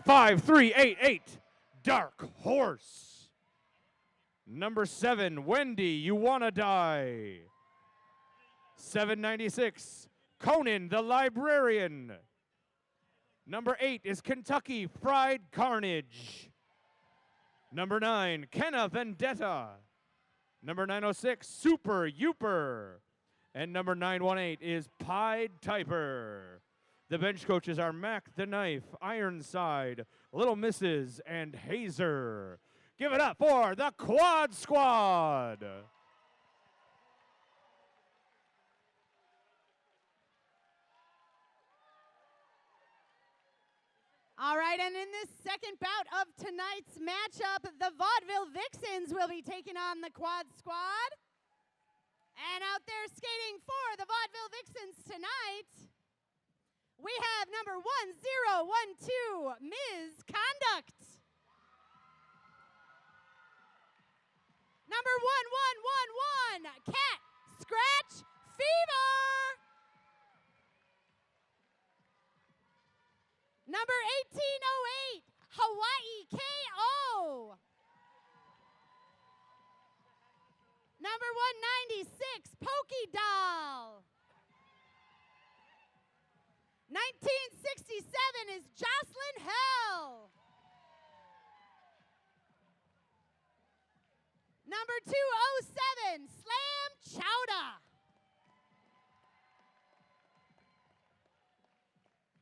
5388, Dark Horse. Number 7, Wendy, You Wanna Die. 796, Conan the Librarian. Number 8 is Kentucky Fried Carnage. Number 9, Kenna Vendetta. Number 906, Super Youper. And number 918 is Pied Typer. The bench coaches are Mac the Knife, Ironside, Little Misses, and Hazer. Give it up for the Quad Squad. All right, and in this second bout of tonight's matchup, the Vaudeville Vixens will be taking on the Quad Squad. And out there skating for the Vaudeville Vixens tonight, we have number 1012, Ms. Conduct. Number 1111, Cat Scratch Fever. Number 1808, Hawaii K.O. Number 196, Pokey Doll. 1967 is Jocelyn Hell. Number 207, Slam Chowda.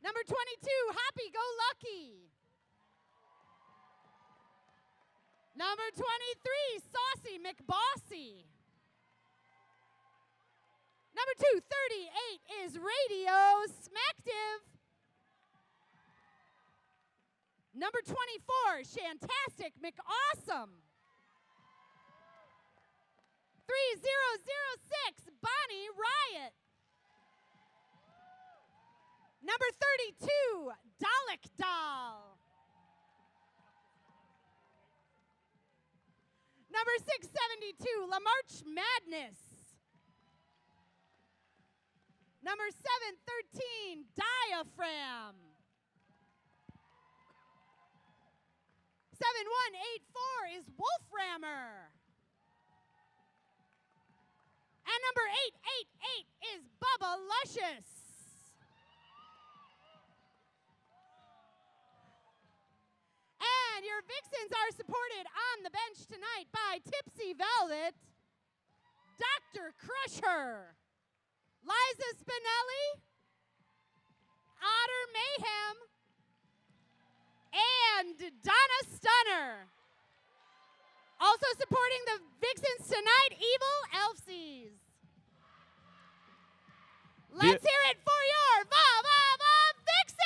Number 22, Happy Go Lucky. Number 23, Saucy McBossy. Number 238 is Radio Smacktive. Number 24, Shantastic McAwesome. 3006, Bonnie Riot. Number 32, Dalek Doll. Number 672, LaMarche Madness. Number 713, Diaphragm. 7184 is Wolframmer. And number 888 is Bubba Luscious. And your Vixens are supported on the bench tonight by Tipsy Velvet, Dr. Crusher, Liza Spinelli, Otter Mayhem, and Donna Stunner. Also supporting the Vixens tonight, Evil Elfsies. Let's hear it for your Vixens!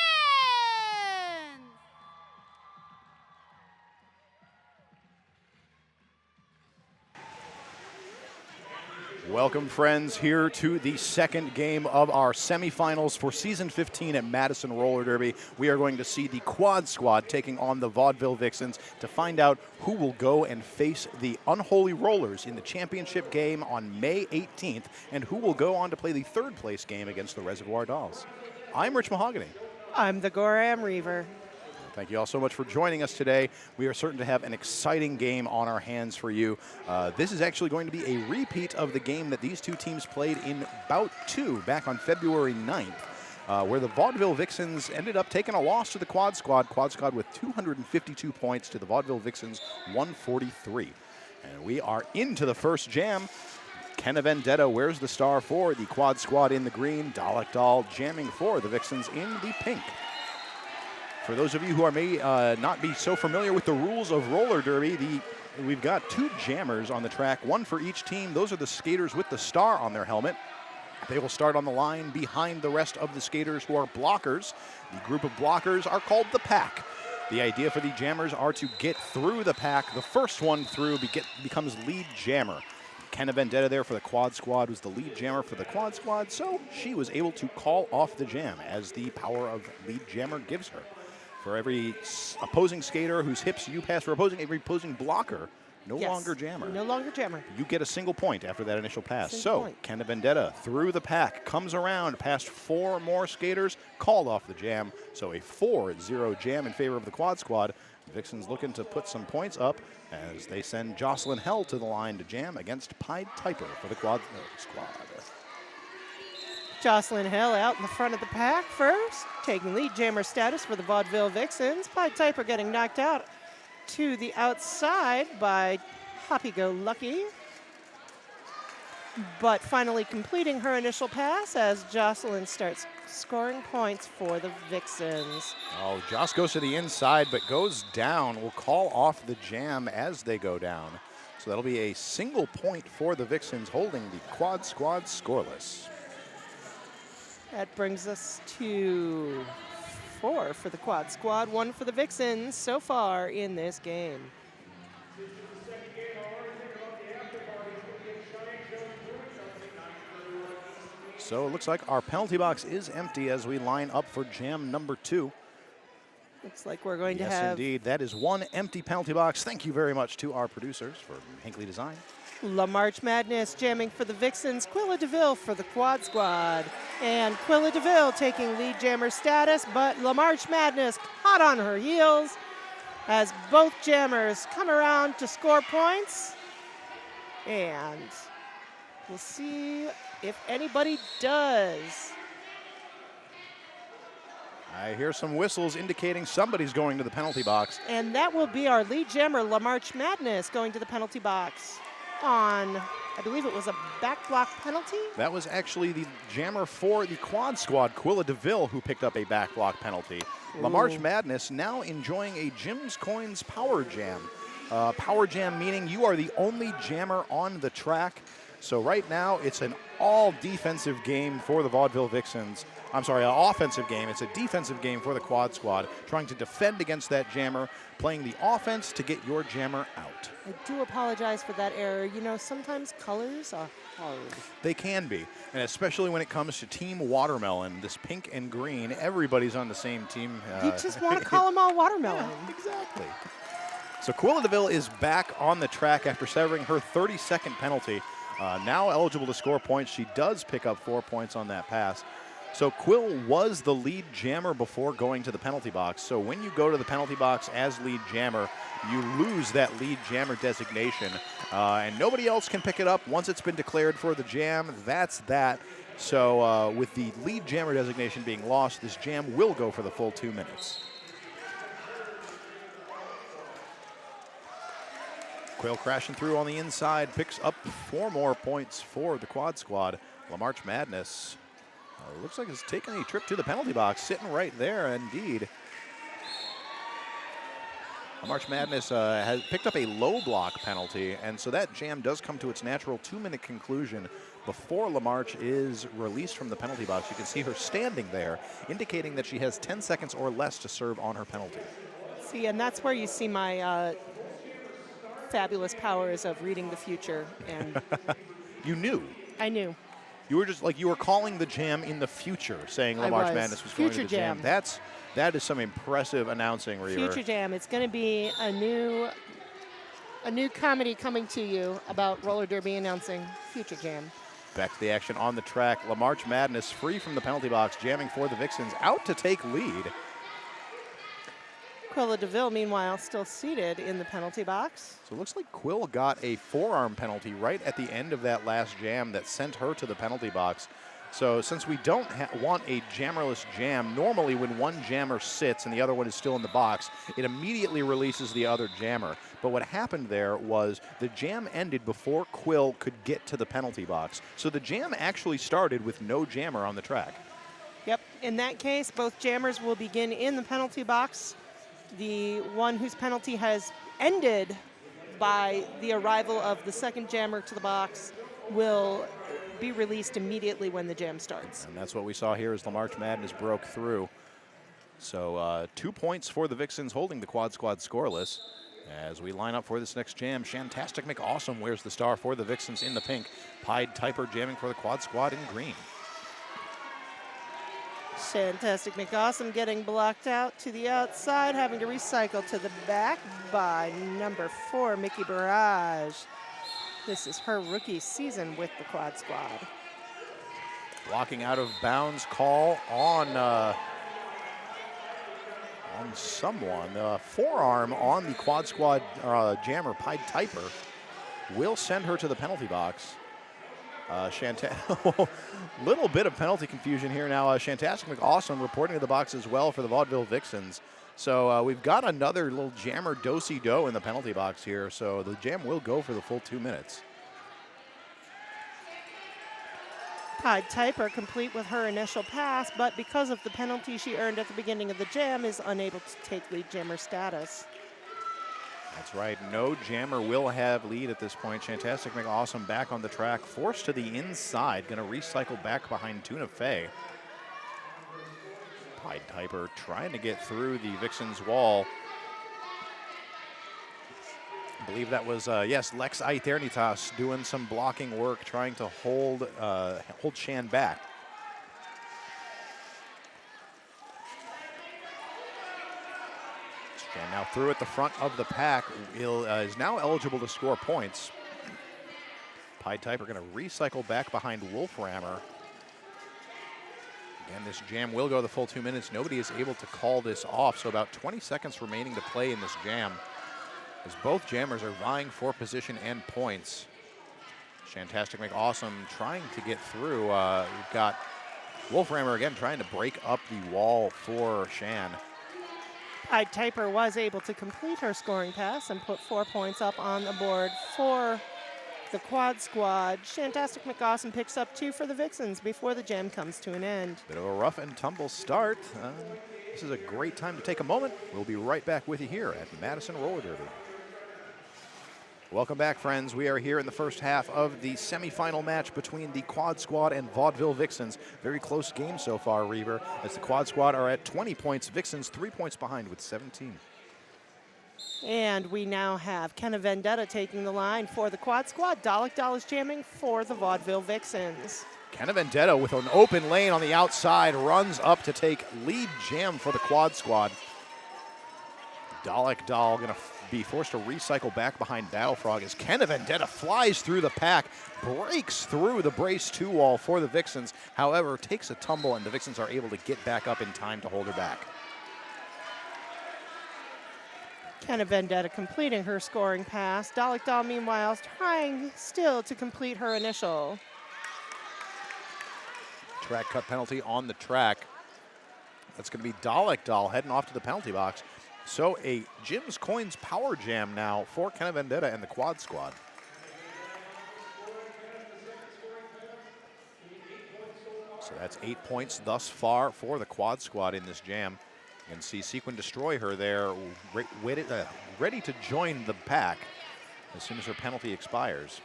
Welcome, friends, here to the second game of our semifinals for Season 15 at Madison Roller Derby. We are going to see the Quad Squad taking on the Vaudeville Vixens to find out who will go and face the Unholy Rollers in the championship game on May 18th, and who will go on to play the third place game against the Reservoir Dolls. I'm Rich Mahogany. I'm the Goram Reaver. Thank you all so much for joining us today. We are certain to have an exciting game on our hands for you. This is actually going to be a repeat of the game that these two teams played in Bout 2 back on February 9th, where the Vaudeville Vixens ended up taking a loss to the Quad Squad. Quad Squad with 252 points to the Vaudeville Vixens 143. And we are into the first jam. Kenna Vendetta wears the star for the Quad Squad in the green. Dalek Doll jamming for the Vixens in the pink. For those of you who may not be so familiar with the rules of roller derby, we've got two jammers on the track, one for each team. Those are the skaters with the star on their helmet. They will start on the line behind the rest of the skaters who are blockers. The group of blockers are called the pack. The idea for the jammers are to get through the pack. The first one through becomes lead jammer. Kenna Vendetta there for the Quad Squad was the lead jammer for the Quad Squad, so she was able to call off the jam as the power of lead jammer gives her. For every opposing skater whose hips you pass, for every opposing blocker No Yes. longer jammer. No longer jammer. You get a single point after that initial pass. Single So, point. Kenna Vendetta through the pack, comes around past 4 more skaters, called off the jam. So a 4-0 jam in favor of the Quad Squad. Vixens looking to put some points up as they send Jocelyn Hell to the line to jam against Pied Piper for the Quad Squad. Jocelyn Hill out in the front of the pack first, taking lead jammer status for the Vaudeville Vixens. Pied Piper getting knocked out to the outside by Hoppy Go Lucky, but finally completing her initial pass as Jocelyn starts scoring points for the Vixens. Oh, Joss goes to the inside but goes down. We'll call off the jam as they go down. So that'll be a single point for the Vixens, holding the Quad Squad scoreless. That brings us to 4 for the Quad Squad, 1 for the Vixens so far in this game. So it looks like our penalty box is empty as we line up for jam number 2. Looks like we're going to Yes, have indeed. That is one empty penalty box. Thank you very much to our producers for Hinckley Design. La March Madness jamming for the Vixens, Quilla DeVille for the Quad Squad. And Quilla DeVille taking lead jammer status, but La March Madness hot on her heels as both jammers come around to score points. And we'll see if anybody does. I hear some whistles indicating somebody's going to the penalty box. And that will be our lead jammer, La March Madness, going to the penalty box on, I believe it was a back block penalty. That was actually the jammer for the Quad Squad, Quilla DeVille, who picked up a back block penalty. La March Madness now enjoying a Jim's Coins Power Jam. Power Jam meaning you are the only jammer on the track. So right now it's an all defensive game for the Vaudeville Vixens. I'm sorry, an offensive game. It's a defensive game for the Quad Squad, trying to defend against that jammer, playing the offense to get your jammer out. I do apologize for that error. You know, sometimes colors are hard. They can be, and especially when it comes to Team Watermelon, this pink and green, everybody's on the same team. You just want to call them all watermelon. Yeah, exactly. So Quilla DeVille is back on the track after severing her 32nd penalty. Now eligible to score points. She does pick up 4 points on that pass. So Quill was the lead jammer before going to the penalty box. So when you go to the penalty box as lead jammer, you lose that lead jammer designation. And nobody else can pick it up once it's been declared for the jam. That's that. So with the lead jammer designation being lost, this jam will go for the full 2 minutes. Quill crashing through on the inside, picks up 4 more points for the Quad Squad. La March Madness looks like it's taking a trip to the penalty box, sitting right there indeed. La March Madness has picked up a low block penalty, and so that jam does come to its natural 2-minute conclusion before La March is released from the penalty box. You can see her standing there, indicating that she has 10 seconds or less to serve on her penalty. See, and that's where you see my fabulous powers of reading the future. And You knew. I knew. You were just like, you were calling the jam in the future, saying La I March was. Madness was going to Future the jam. jam. That is some impressive announcing, Reaver. Future Jam. It's going to be a new comedy coming to you about roller derby announcing Future Jam. Back to the action on the track. La March Madness free from the penalty box, jamming for the Vixens, out to take lead. Quilla DeVille, meanwhile, still seated in the penalty box. So it looks like Quill got a forearm penalty right at the end of that last jam that sent her to the penalty box. So since we don't want a jammerless jam, normally when one jammer sits and the other one is still in the box, it immediately releases the other jammer. But what happened there was the jam ended before Quill could get to the penalty box. So the jam actually started with no jammer on the track. Yep. In that case, both jammers will begin in the penalty box. The one whose penalty has ended by the arrival of the second jammer to the box will be released immediately when the jam starts. And that's what we saw here as La March Madness broke through. So 2 points for the Vixens, holding the Quad Squad scoreless. As we line up for this next jam, Shantastic McAwesome wears the star for the Vixens in the pink. Pied Piper jamming for the Quad Squad in green. Fantastic McAwesome getting blocked out to the outside, having to recycle to the back by number 4, Mickey Barrage. This is her rookie season with the Quad Squad. Blocking out of bounds call on someone. Forearm on the Quad Squad jammer, Pied Typer, will send her to the penalty box. Little bit of penalty confusion here now. Shantastic McAwesome reporting to the box as well for the Vaudeville Vixens. So we've got another little jammer do-si-do in the penalty box here. So the jam will go for the full 2 minutes. Pied Typer complete with her initial pass, but because of the penalty she earned at the beginning of the jam, is unable to take lead jammer status. That's right. No jammer will have lead at this point. Shantastic McAwesome back on the track, forced to the inside. Going to recycle back behind Tuna Fey. Pied Typer trying to get through the Vixens wall. I believe that was, yes, Lex Aeternitas doing some blocking work, trying to hold Shan back. Shan now through at the front of the pack, is now eligible to score points. Pied Typer going to recycle back behind Wolframmer. Again, this jam will go the full 2 minutes. Nobody is able to call this off, so about 20 seconds remaining to play in this jam, as both jammers are vying for position and points. Shantastic McAwesome trying to get through. We've got Wolframmer again trying to break up the wall for Shan. Pied Typer was able to complete her scoring pass and put 4 points up on the board for the Quad Squad. Shantastic McAwesome picks up 2 for the Vixens before the jam comes to an end. Bit of a rough and tumble start. This is a great time to take a moment. We'll be right back with you here at Madison Roller Derby. Welcome back, friends. We are here in the first half of the semifinal match between the Quad Squad and Vaudeville Vixens. Very close game so far, Reaver, as the Quad Squad are at 20 points. Vixens 3 points behind with 17. And we now have Kenna Vendetta taking the line for the Quad Squad. Dalek Doll is jamming for the Vaudeville Vixens. Kenna Vendetta with an open lane on the outside runs up to take lead jam for the Quad Squad. Dalek Doll going to be forced to recycle back behind Battle Frog as Kenna Vendetta flies through the pack, breaks through the brace 2 wall for the Vixens. However, takes a tumble and the Vixens are able to get back up in time to hold her back. Kenna Vendetta completing her scoring pass. Dalek Doll, meanwhile, is trying still to complete her initial. Track cut penalty on the track. That's going to be Dalek Doll heading off to the penalty box. So a Jim's Coins power jam now for Kenna Vendetta and the Quad Squad. So that's 8 points thus far for the Quad Squad in this jam. You can see Sequin Destroy her there, ready to join the pack as soon as her penalty expires.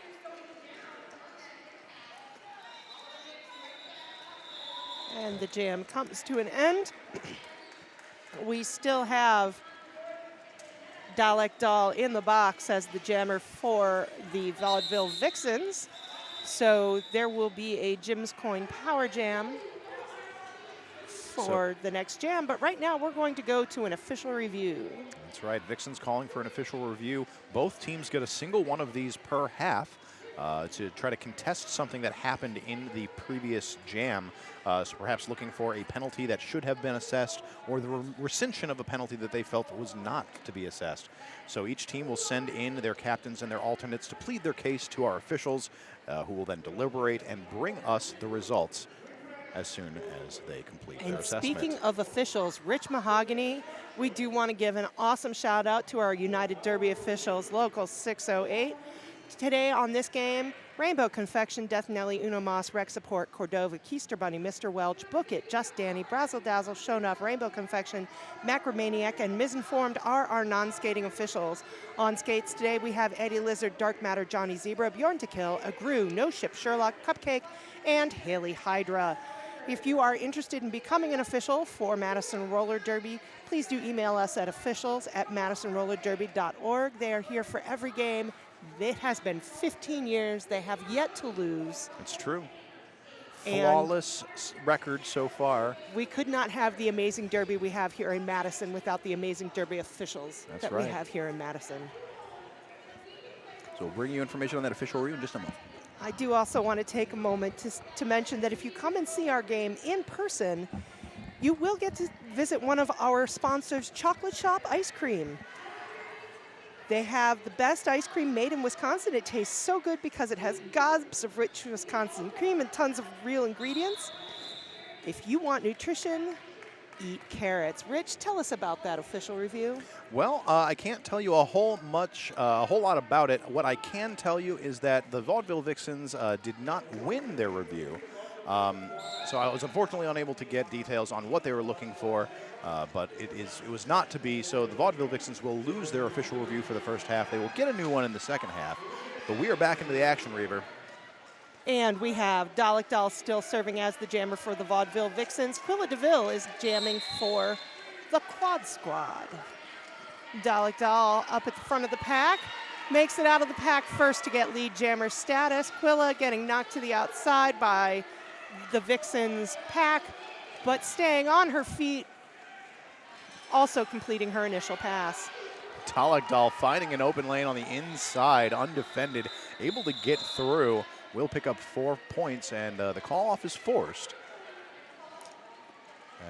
And the jam comes to an end. We still have Dalek Doll in the box as the jammer for the Vaudeville Vixens. So there will be a Jim's Coin Power Jam for the next jam. But right now we're going to go to an official review. That's right. Vixens calling for an official review. Both teams get a single one of these per half to try to contest something that happened in the previous jam. So perhaps looking for a penalty that should have been assessed or the rescission of a penalty that they felt was not to be assessed. So each team will send in their captains and their alternates to plead their case to our officials, who will then deliberate and bring us the results as soon as they complete their assessment. And speaking of officials, Rich Mahogany, we do want to give an awesome shout out to our United Derby officials, Local 608. Today on this game, Rainbow Confection, Death Nelly, Uno Moss, Rex Support, Cordova, Keister Bunny, Mr. Welch, Book It, Just Danny, Brazzle Dazzle, Shonuff, Rainbow Confection, Macromaniac, and Misinformed are our non-skating officials. On skates today, we have Eddie Lizard, Dark Matter, Johnny Zebra, Bjorn to Kill, Agru, No Ship, Sherlock, Cupcake, and Haley Hydra. If you are interested in becoming an official for Madison Roller Derby, please do email us at officials@madisonrollerderby.org. They are here for every game. It has been 15 years. They have yet to lose. It's true. Flawless record so far. We could not have the amazing derby we have here in Madison without the amazing derby officials That's that right. we have here in Madison. So we'll bring you information on that official review in just a moment. I do also want to take a moment to mention that if you come and see our game in person, you will get to visit one of our sponsors, Chocolate Shop Ice Cream. They have the best ice cream made in Wisconsin. It tastes so good because it has gobs of rich Wisconsin cream and tons of real ingredients. If you want nutrition, eat carrots. Rich, tell us about that official review. Well, I can't tell you a whole lot about it. What I can tell you is that the Vaudeville Vixens did not win their review. So I was unfortunately unable to get details on what they were looking for, but it was not to be. So the Vaudeville Vixens will lose their official review for the first half. They will get a new one in the second half. But we are back into the action, Reaver. And we have Dalek Doll still serving as the jammer for the Vaudeville Vixens. Quilla DeVille is jamming for the Quad Squad. Dalek Doll up at the front of the pack. Makes it out of the pack first to get lead jammer status. Quilla getting knocked to the outside by the Vixens pack, but staying on her feet, also completing her initial pass. Dalek Doll finding an open lane on the inside, undefended, able to get through. Will pick up 4 points, and the call-off is forced.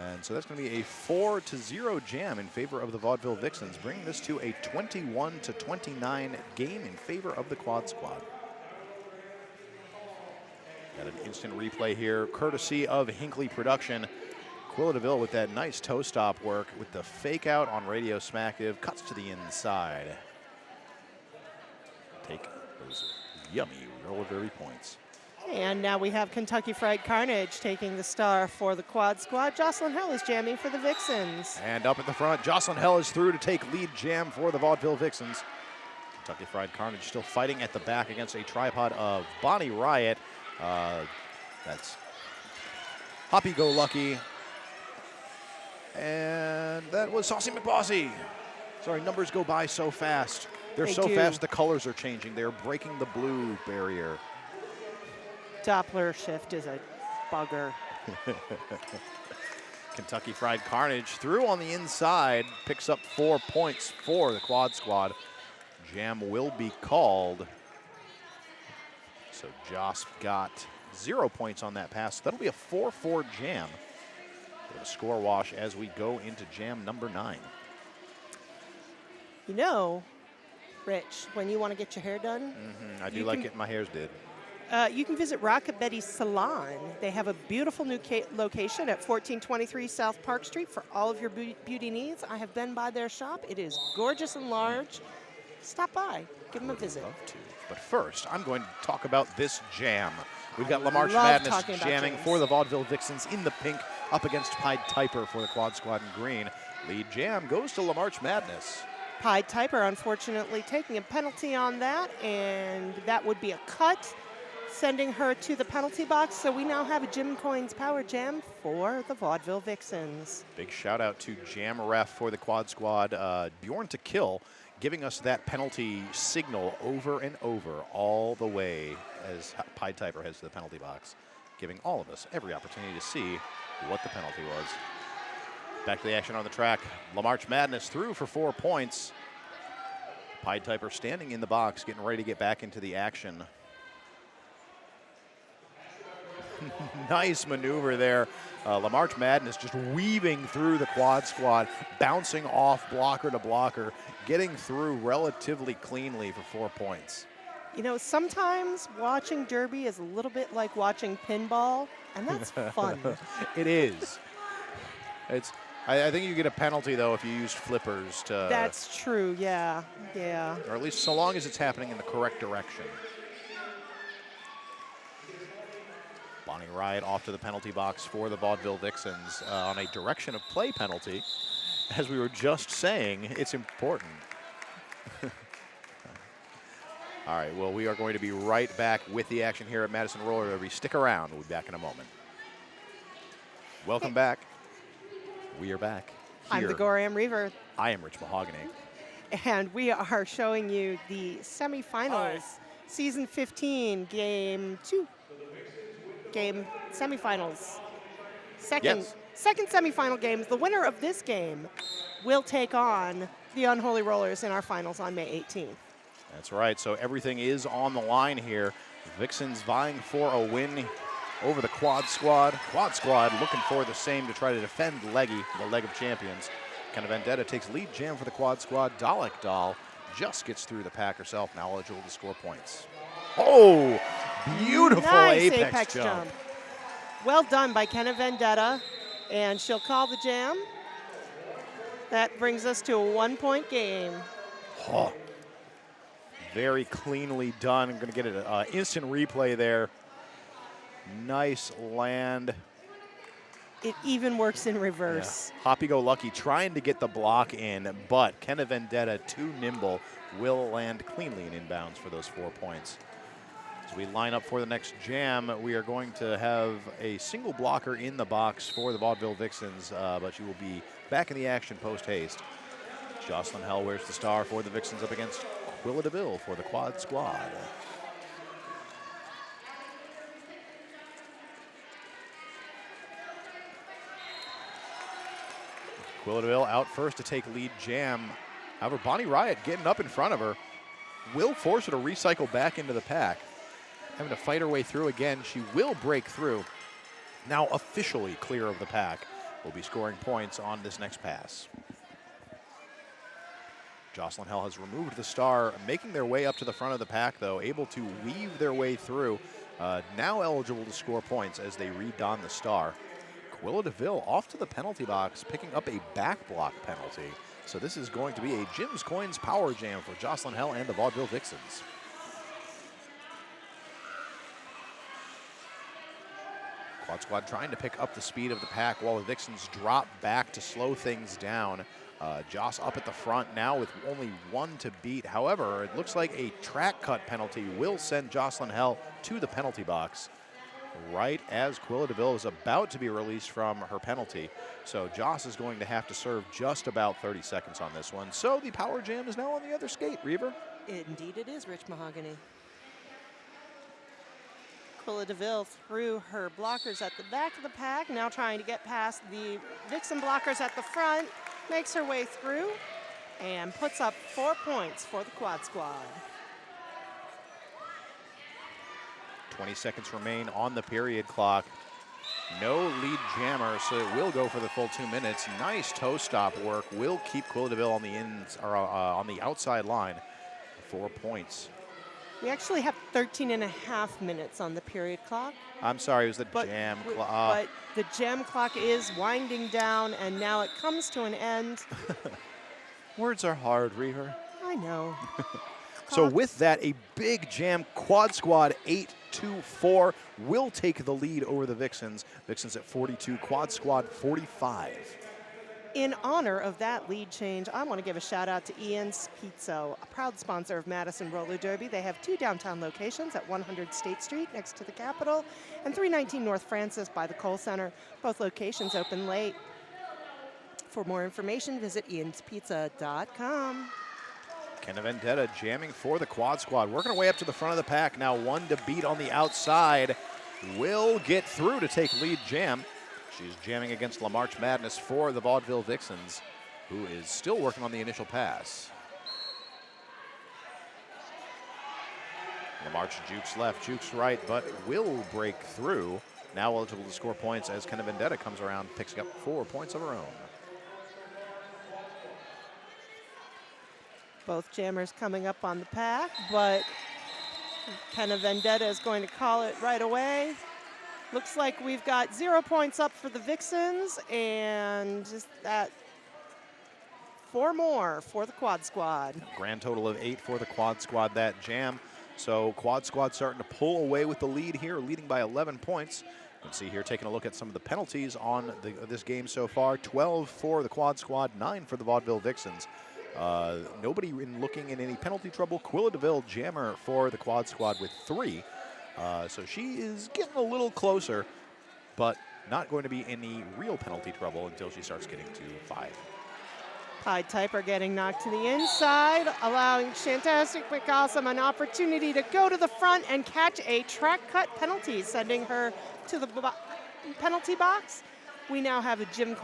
And so that's going to be a 4-0 jam in favor of the Vaudeville Vixens, bringing this to a 21-29 game in favor of the Quad Squad. Got an instant replay here, courtesy of Hinckley Production. Quilla DeVille with that nice toe stop work with the fake out on Radio Smacktive, cuts to the inside. Take those yummy roller derby points. And now we have Kentucky Fried Carnage taking the star for the Quad Squad. Jocelyn Hell is jamming for the Vixens. And up at the front, Jocelyn Hell is through to take lead jam for the Vaudeville Vixens. Kentucky Fried Carnage still fighting at the back against a tripod of Bonnie Riot. That's Hoppy-Go-Lucky. And that was Saucy McBossy. Sorry, numbers go by so fast. They're so fast, the colors are changing. They're breaking the blue barrier. Doppler shift is a bugger. Kentucky Fried Carnage through on the inside, picks up 4 points for the Quad Squad. Jam will be called. So Joss got 0 points on that pass. That'll be a 4-4 jam. A score wash as we go into jam number 9. You know, Rich, when you want to get your hair done, I do like getting my hairs did. you can visit Rocket Betty's Salon. They have a beautiful new location at 1423 South Park Street for all of your beauty needs. I have been by their shop. It is gorgeous and large. Stop by, give them a visit. Love to. But first, I'm going to talk about this jam. We've got Lamarch love Madness talking about jamming jams. for the Vaudeville Vixens in the pink, up against Pied Piper for the Quad Squad in green. Lead jam goes to Lamarch Madness. Pied Piper, unfortunately, taking a penalty on that, and that would be a cut, sending her to the penalty box. So we now have a Jim Coyne's Power Jam for the Vaudeville Vixens. Big shout out to Jam Ref for the Quad Squad, Bjorn to Kill, giving us that penalty signal over and over all the way as Pied Piper heads to the penalty box, giving all of us every opportunity to see what the penalty was. Back to the action on the track. Lamarch Madness through for 4 points. Pied Piper standing in the box, getting ready to get back into the action. Nice maneuver there. Lamarch Madness just weaving through the Quad Squad, bouncing off blocker to blocker, getting through relatively cleanly for 4 points. You know, sometimes watching Derby is a little bit like watching pinball, and that's fun. It is. I think you get a penalty, though, if you used flippers to... That's true, yeah. Or at least so long as it's happening in the correct direction. Bonnie Riot off to the penalty box for the Vaudeville Vixens on a direction of play penalty. As we were just saying, it's important. All right, well, we are going to be right back with the action here at Madison Roller Derby. Stick around. We'll be back in a moment. Welcome back. We are back. I'm the Goram Reaver, I am Rich Mahogany. and we are showing you the semifinals, Season 15, Game 2. Game semifinals. Yes. Second semifinal games. The winner of this game will take on the Unholy Rollers in our finals on May 18th. That's right. So everything is on the line here. Vixens vying for a win over the Quad Squad. Quad Squad looking for the same to try to defend Leggy, the leg of champions. Kind of Vendetta takes lead jam for the Quad Squad. Dalek Doll just gets through the pack herself, now eligible to score points. Oh, beautiful nice apex jump. Well done by Kenna Vendetta, and she'll call the jam. That brings us to a 1-point game. Oh, very cleanly done. I'm going to get an instant replay there. Nice land. It even works in reverse. Yeah. Happy-go-lucky trying to get the block in, but Kenna Vendetta, too nimble, will land cleanly in inbounds for those 4 points. As we line up for the next jam, we are going to have a single blocker in the box for the Vaudeville Vixens, but she will be back in the action post-haste. Jocelyn Hell wears the star for the Vixens up against Quilla DeVille for the Quad Squad. Quilla DeVille out first to take lead jam. However, Bonnie Riot getting up in front of her will force her to recycle back into the pack. Having to fight her way through again, she will break through. Now officially clear of the pack. Will be scoring points on this next pass. Jocelyn Hell has removed the star, making their way up to the front of the pack though, able to weave their way through. Now eligible to score points as they redon the star. Quilla DeVille off to the penalty box, picking up a back block penalty. So this is going to be a Jim's Coins power jam for Jocelyn Hell and the Vaudeville Vixens. Quad Squad trying to pick up the speed of the pack while the Vixens drop back to slow things down. Joss up at the front now with only 1 to beat. However, it looks like a track cut penalty will send Jocelyn Hell to the penalty box right as Quilla DeVille is about to be released from her penalty. So Joss is going to have to serve just about 30 seconds on this one. So the power jam is now on the other skate, Reaver. Indeed it is, Rich Mahogany. Quilla DeVille through her blockers at the back of the pack, now trying to get past the Vixen blockers at the front, makes her way through, and puts up 4 points for the Quad Squad. 20 seconds remain on the period clock. No lead jammer, so it will go for the full 2 minutes. Nice toe stop work. Will keep Quilla DeVille on the ins or on the outside line. 4 points. We actually have 13 and a half minutes on the period clock. I'm sorry, it was the jam clock. But the jam clock is winding down, and now it comes to an end. Words are hard, Reaver. I know. So with that, a big jam. Quad Squad 8-4 will take the lead over the Vixens. Vixens at 42, Quad Squad 45. In honor of that lead change, I want to give a shout out to Ian's Pizza, a proud sponsor of Madison Roller Derby. They have 2 downtown locations at 100 State Street next to the Capitol and 319 North Francis by the Cole Center. Both locations open late. For more information, visit ianspizza.com. Kenna Vendetta jamming for the Quad Squad. Working her way up to the front of the pack. Now 1 to beat on the outside. Will get through to take lead jam. She's jamming against La March Madness for the Vaudeville Vixens, who is still working on the initial pass. La March jukes left, jukes right, but will break through. Now eligible to score points as Kenna Vendetta comes around, picks up 4 points of her own. Both jammers coming up on the pack, but Kenna Vendetta is going to call it right away. Looks like we've got 0 points up for the Vixens, and just that 4 more for the Quad Squad. Grand total of 8 for the Quad Squad that jam. So Quad Squad starting to pull away with the lead here, leading by 11 points. You can see here, taking a look at some of the penalties on this game so far. 12 for the Quad Squad, 9 for the Vaudeville Vixens. Nobody looking in any penalty trouble. Quilla DeVille jammer for the Quad Squad with 3. So she is getting a little closer, but not going to be any real penalty trouble until she starts getting to 5. Pied Piper getting knocked to the inside, allowing Shantastic McAwesome an opportunity to go to the front and catch a track cut penalty, sending her to the penalty box. We now have a Jim's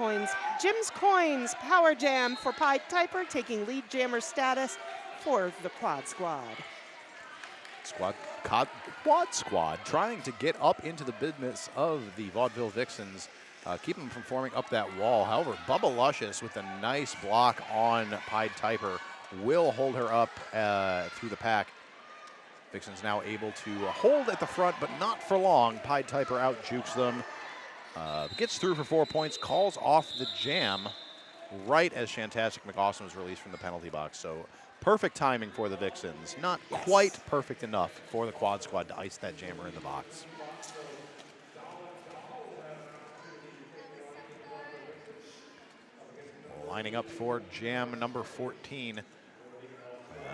Coins Power Jam for Pied Piper, taking lead jammer status for the Quad Squad. Quad Squad trying to get up into the business of the Vaudeville Vixens, keep them from forming up that wall. However, Bubba Luscious with a nice block on Pied Piper will hold her up through the pack. Vixens now able to hold at the front, but not for long. Pied Piper out jukes them. Gets through for 4 points, calls off the jam right as Shantastic McAwesome is released from the penalty box. So perfect timing for the Vixens. Not quite perfect enough for the Quad Squad to ice that jammer in the box. Lining up for jam number 14.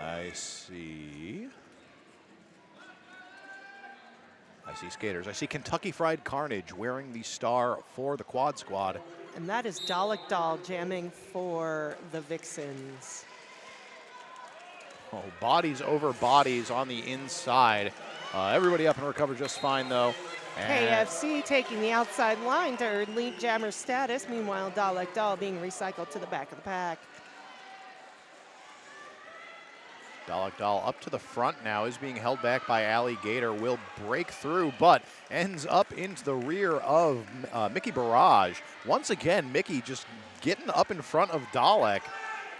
I see skaters. I see Kentucky Fried Carnage wearing the star for the Quad Squad. And that is Dalek Doll jamming for the Vixens. Oh, bodies over bodies on the inside. Everybody up and recover just fine, though. And KFC taking the outside line to earn lead jammer status. Meanwhile, Dalek Doll being recycled to the back of the pack. Dalek Doll up to the front now, is being held back by Alligator, will break through, but ends up into the rear of Mickey Barrage. Once again, Mickey just getting up in front of Dalek,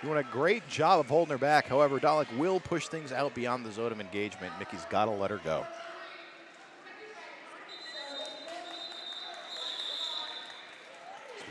doing a great job of holding her back. However, Dalek will push things out beyond the zone of engagement. Mickey's got to let her go.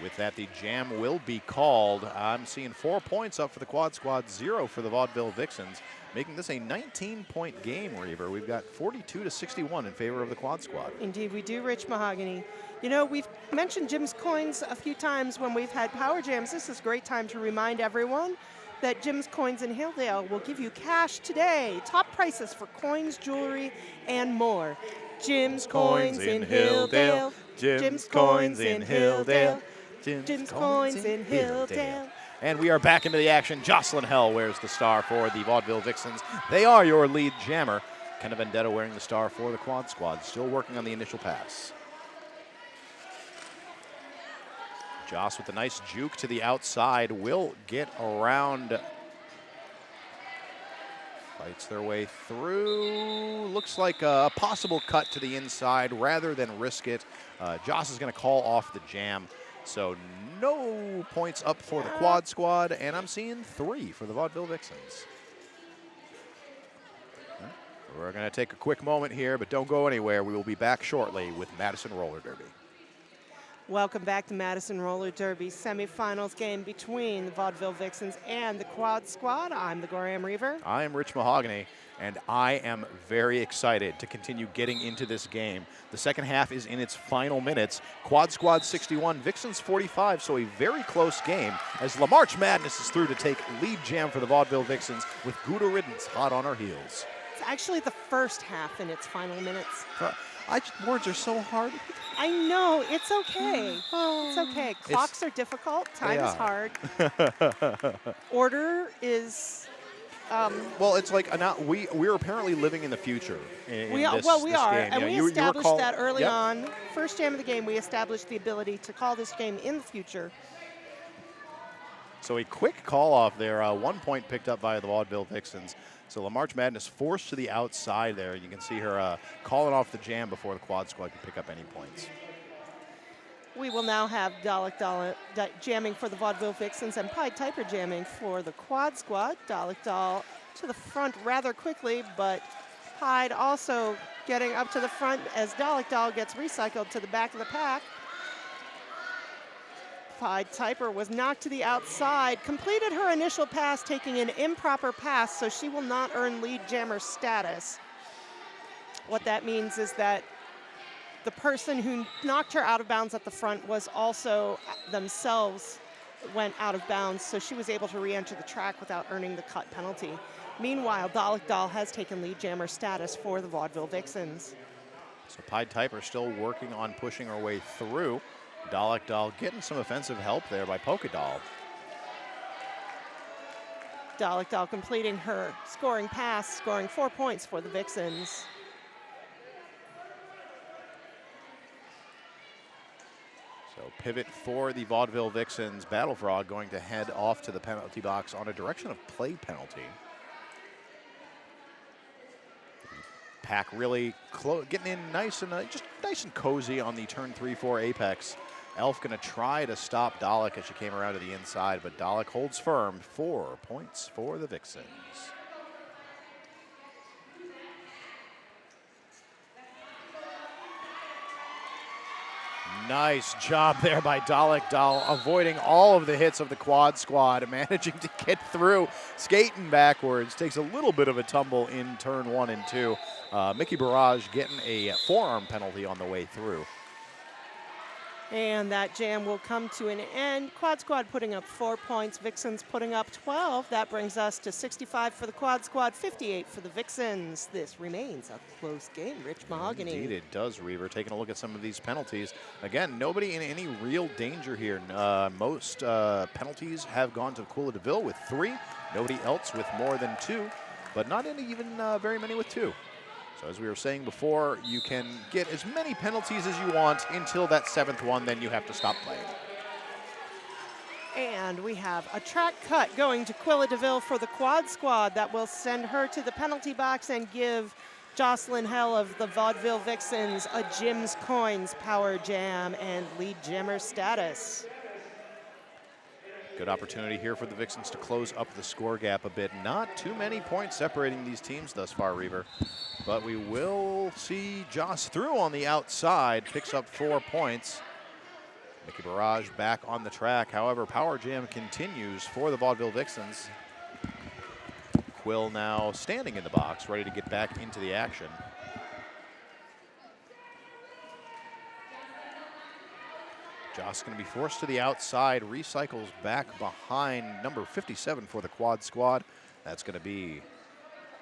With that, the jam will be called. I'm seeing 4 points up for the Quad Squad, 0 for the Vaudeville Vixens, making this a 19-point game, Reaver. We've got 42-61 in favor of the Quad Squad. Indeed, we do, Rich Mahogany. You know, we've mentioned Jim's Coins a few times when we've had Power Jams. This is a great time to remind everyone that Jim's Coins in Hilldale will give you cash today. Top prices for coins, jewelry, and more. Jim's Coins in Hilldale. Jim's Coins in Hilldale. Jim's Coins in Hilldale. And we are back into the action. Jocelyn Hell wears the star for the Vaudeville Vixens. They are your lead jammer. Kenna Vendetta wearing the star for the Quad Squad. Still working on the initial pass. Joss with a nice juke to the outside will get around. Fights their way through. Looks like a possible cut to the inside rather than risk it. Joss is going to call off the jam. So no points up for the Quad Squad, and I'm seeing 3 for the Vaudeville Vixens. We're going to take a quick moment here, but don't go anywhere. We will be back shortly with Madison Roller Derby. Welcome back to Madison Roller Derby semifinals game between the Vaudeville Vixens and the Quad Squad. I'm the Graham Reaver. I am Rich Mahogany, and I am very excited to continue getting into this game. The second half is in its final minutes. Quad Squad 61, Vixens 45, so a very close game as LaMarch Madness is through to take lead jam for the Vaudeville Vixens with Gouda Riddance hot on her heels. It's actually the first half in its final minutes. Words are so hard. I know, it's okay. It's okay. Clocks are difficult. Time is hard. Order is. Well, it's like we're apparently living in the future. We are, game. And you know, we established that early yep. on. First jam of the game, we established the ability to call this game in the future. So a quick call off there. 1 point picked up by the Vaudeville Vixens. So LaMarch Madness forced to the outside there. You can see her calling off the jam before the Quad Squad can pick up any points. We will now have Dalek Doll jamming for the Vaudeville Vixens and Pied Piper jamming for the Quad Squad. Dalek Doll to the front rather quickly, but Pied also getting up to the front as Dalek Doll gets recycled to the back of the pack. Pied Piper was knocked to the outside, completed her initial pass, taking an improper pass, so she will not earn lead jammer status. What that means is that the person who knocked her out of bounds at the front was also themselves went out of bounds, so she was able to re-enter the track without earning the cut penalty. Meanwhile, Dalek Doll has taken lead jammer status for the Vaudeville Vixens. So Pied Piper still working on pushing her way through. Dalek Doll getting some offensive help there by Polka Doll. Dalek Dahl completing her scoring pass, scoring 4 points for the Vixens. So pivot for the Vaudeville Vixens. Battle Frog going to head off to the penalty box on a direction of play penalty. Pack really getting in nice and just nice and cozy on the turn 3-4 apex. Elf going to try to stop Dalek as she came around to the inside, but Dalek holds firm. 4 points for the Vixens. Nice job there by Dalek Dahl, avoiding all of the hits of the quad squad, managing to get through, skating backwards. Takes a little bit of a tumble in turn 1 and 2. Mickey Barrage getting a forearm penalty on the way through. And that jam will come to an end. Quad Squad putting up 4 points, Vixens putting up 12. That brings us to 65 for the Quad Squad, 58 for the Vixens. This remains a close game, Rich Mahogany. Indeed it does, Reaver. Taking a look at some of these penalties. Again, nobody in any real danger here. Most penalties have gone to Quilla DeVille with 3. Nobody else with more than 2, but not any even very many with 2. So as we were saying before, you can get as many penalties as you want until that 7th one, then you have to stop playing. And we have a track cut going to Quilla DeVille for the Quad Squad that will send her to the penalty box and give Jocelyn Hell of the Vaudeville Vixens a Jim's Coins Power Jam and lead jammer status. Good opportunity here for the Vixens to close up the score gap a bit. Not too many points separating these teams thus far, Reaver. But we will see Joss through on the outside, picks up 4 points. Mickey Barrage back on the track. However, Power Jam continues for the Vaudeville Vixens. Quill now standing in the box, ready to get back into the action. Joss going to be forced to the outside, recycles back behind number 57 for the Quad Squad. That's going to be,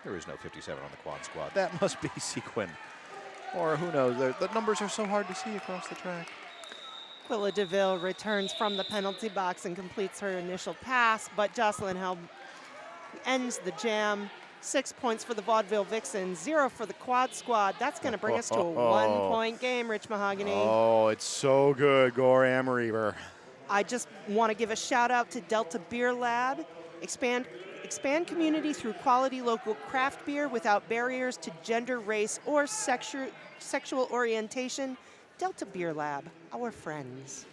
there is no 57 on the Quad Squad. That must be Sequin. Or who knows, the numbers are so hard to see across the track. Quilla DeVille returns from the penalty box and completes her initial pass, but Jocelyn Helm ends the jam. 6 points for the Vaudeville Vixens, 0 for the Quad Squad. That's going to bring us to a 1-point game, Rich Mahogany. Oh, it's so good, Gore Reaver. I just want to give a shout out to Delta Beer Lab. Expand community through quality local craft beer without barriers to gender, race, or sexual orientation. Delta Beer Lab, our friends.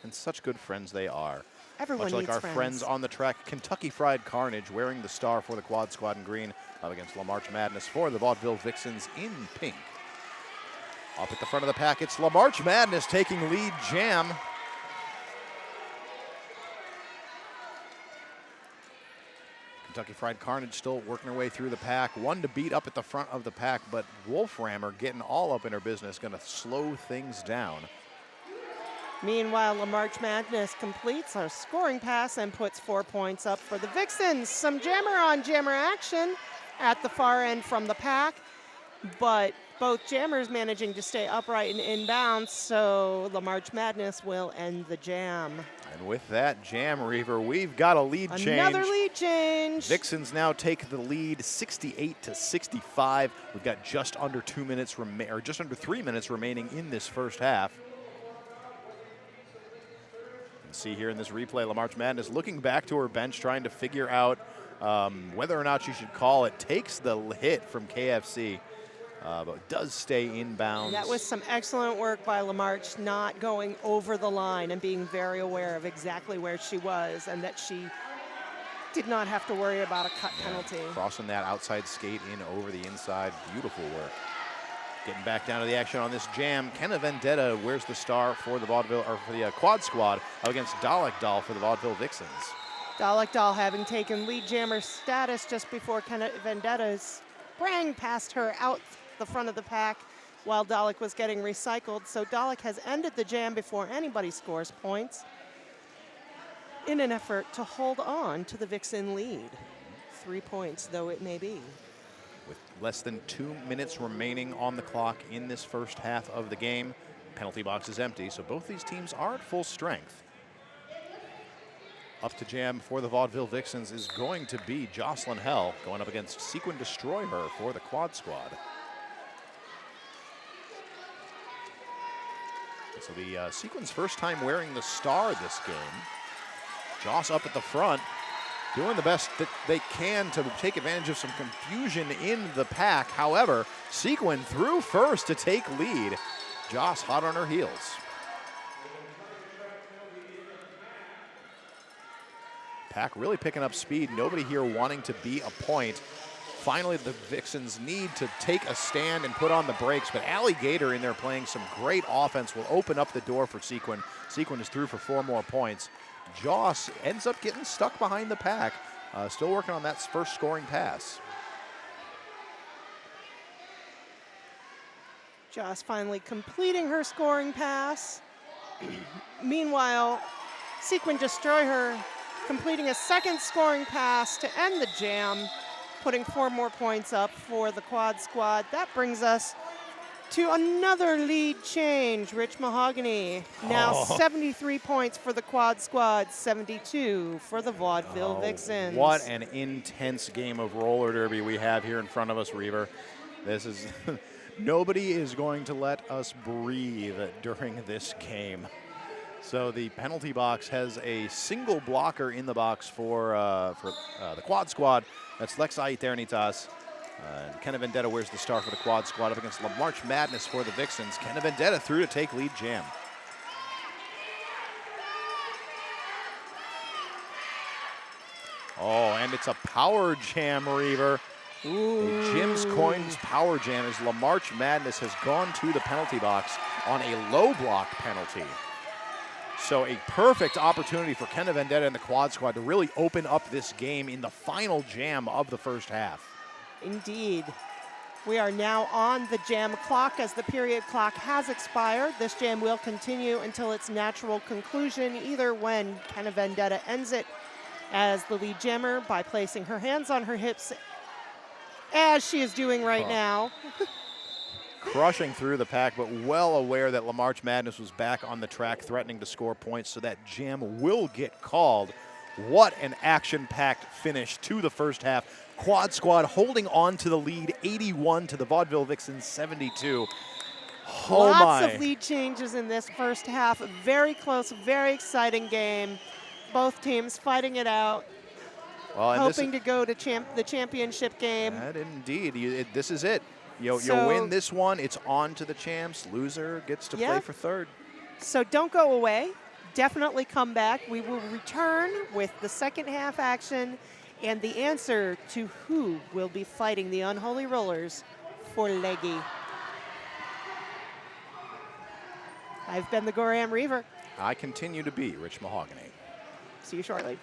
And such good friends they are. Everyone Much like needs our friends on the track, Kentucky Fried Carnage wearing the star for the Quad Squad in green, up against La March Madness for the Vaudeville Vixens in pink. Up at the front of the pack, it's La March Madness taking lead jam. Kentucky Fried Carnage still working her way through the pack. 1 to beat up at the front of the pack, but Wolframmer getting all up in her business, going to slow things down. Meanwhile, La March Madness completes our scoring pass and puts 4 points up for the Vixens. Some jammer-on-jammer action at the far end from the pack, but both jammers managing to stay upright and inbounds, so La March Madness will end the jam. And with that jam, Reaver, we've got a lead change. Another lead change. Vixens now take the lead 68-65. We've got just under 2 minutes or just under 3 minutes remaining in this first half. You can see here in this replay, La March Madness looking back to her bench, trying to figure out whether or not she should call it. Takes the hit from KFC, but does stay inbounds. That was some excellent work by La March, not going over the line and being very aware of exactly where she was and that she did not have to worry about a cut penalty. Crossing that outside skate in over the inside. Beautiful work. Getting back down to the action on this jam. Kenna Vendetta wears the star for the Vaudeville, or for the Quad Squad against Dalek Dahl for the Vaudeville Vixens. Dalek Dahl having taken lead jammer status just before Kenna Vendetta sprang past her out the front of the pack while Dalek was getting recycled. So Dalek has ended the jam before anybody scores points in an effort to hold on to the Vixen lead. 3 points, though it may be. With less than 2 minutes remaining on the clock in this first half of the game, penalty box is empty, so both these teams are at full strength. Up to jam for the Vaudeville Vixens is going to be Jocelyn Hell, going up against Sequin Destroy Her for the Quad Squad. This will be Sequin's first time wearing the star this game. Joss up at the front, doing the best that they can to take advantage of some confusion in the pack. However, Sequin through first to take lead. Joss hot on her heels. Pack really picking up speed. Nobody here wanting to be a point. Finally, the Vixens need to take a stand and put on the brakes, but Alligator in there playing some great offense will open up the door for Sequin. Sequin is through for 4 more points. Joss ends up getting stuck behind the pack. Still working on that first scoring pass. Joss finally completing her scoring pass. Meanwhile, Sequin Destroy Her completing a second scoring pass to end the jam, putting 4 more points up for the Quad Squad. That brings us to another lead change. Rich Mahogany, now 73 points for the Quad Squad, 72 for the Vaudeville Vixens. What an intense game of roller derby we have here in front of us, Reaver. This is, nobody is going to let us breathe during this game. So the penalty box has a single blocker in the box for the Quad Squad. That's Lexai Eternitas. And Kenna Vendetta wears the star for the Quad Squad up against La March Madness for the Vixens. Kenna Vendetta through to take lead jam. Oh, and it's a power jam, Reaver. A Jim's Coins power jam as La March Madness has gone to the penalty box on a low block penalty. So a perfect opportunity for Kenna Vendetta and the Quad Squad to really open up this game in the final jam of the first half. Indeed. We are now on the jam clock as the period clock has expired. This jam will continue until its natural conclusion, either when Kenna Vendetta ends it as the lead jammer by placing her hands on her hips, as she is doing right now. Crushing through the pack, but well aware that La March Madness was back on the track, threatening to score points, so that jam will get called. What an action-packed finish to the first half. Quad Squad holding on to the lead, 81 to the Vaudeville Vixens 72. Oh Lots of lead changes in this first half. Very close, very exciting game. Both teams fighting it out, hoping to go to the championship game. And indeed, this is it. You win this one, it's on to the champs. Loser gets to play for third. So don't go away. Definitely come back. We will return with the second half action and the answer to who will be fighting the Unholy Rollers for Leggy. I've been the Goram Reaver. I continue to be Rich Mahogany. See you shortly.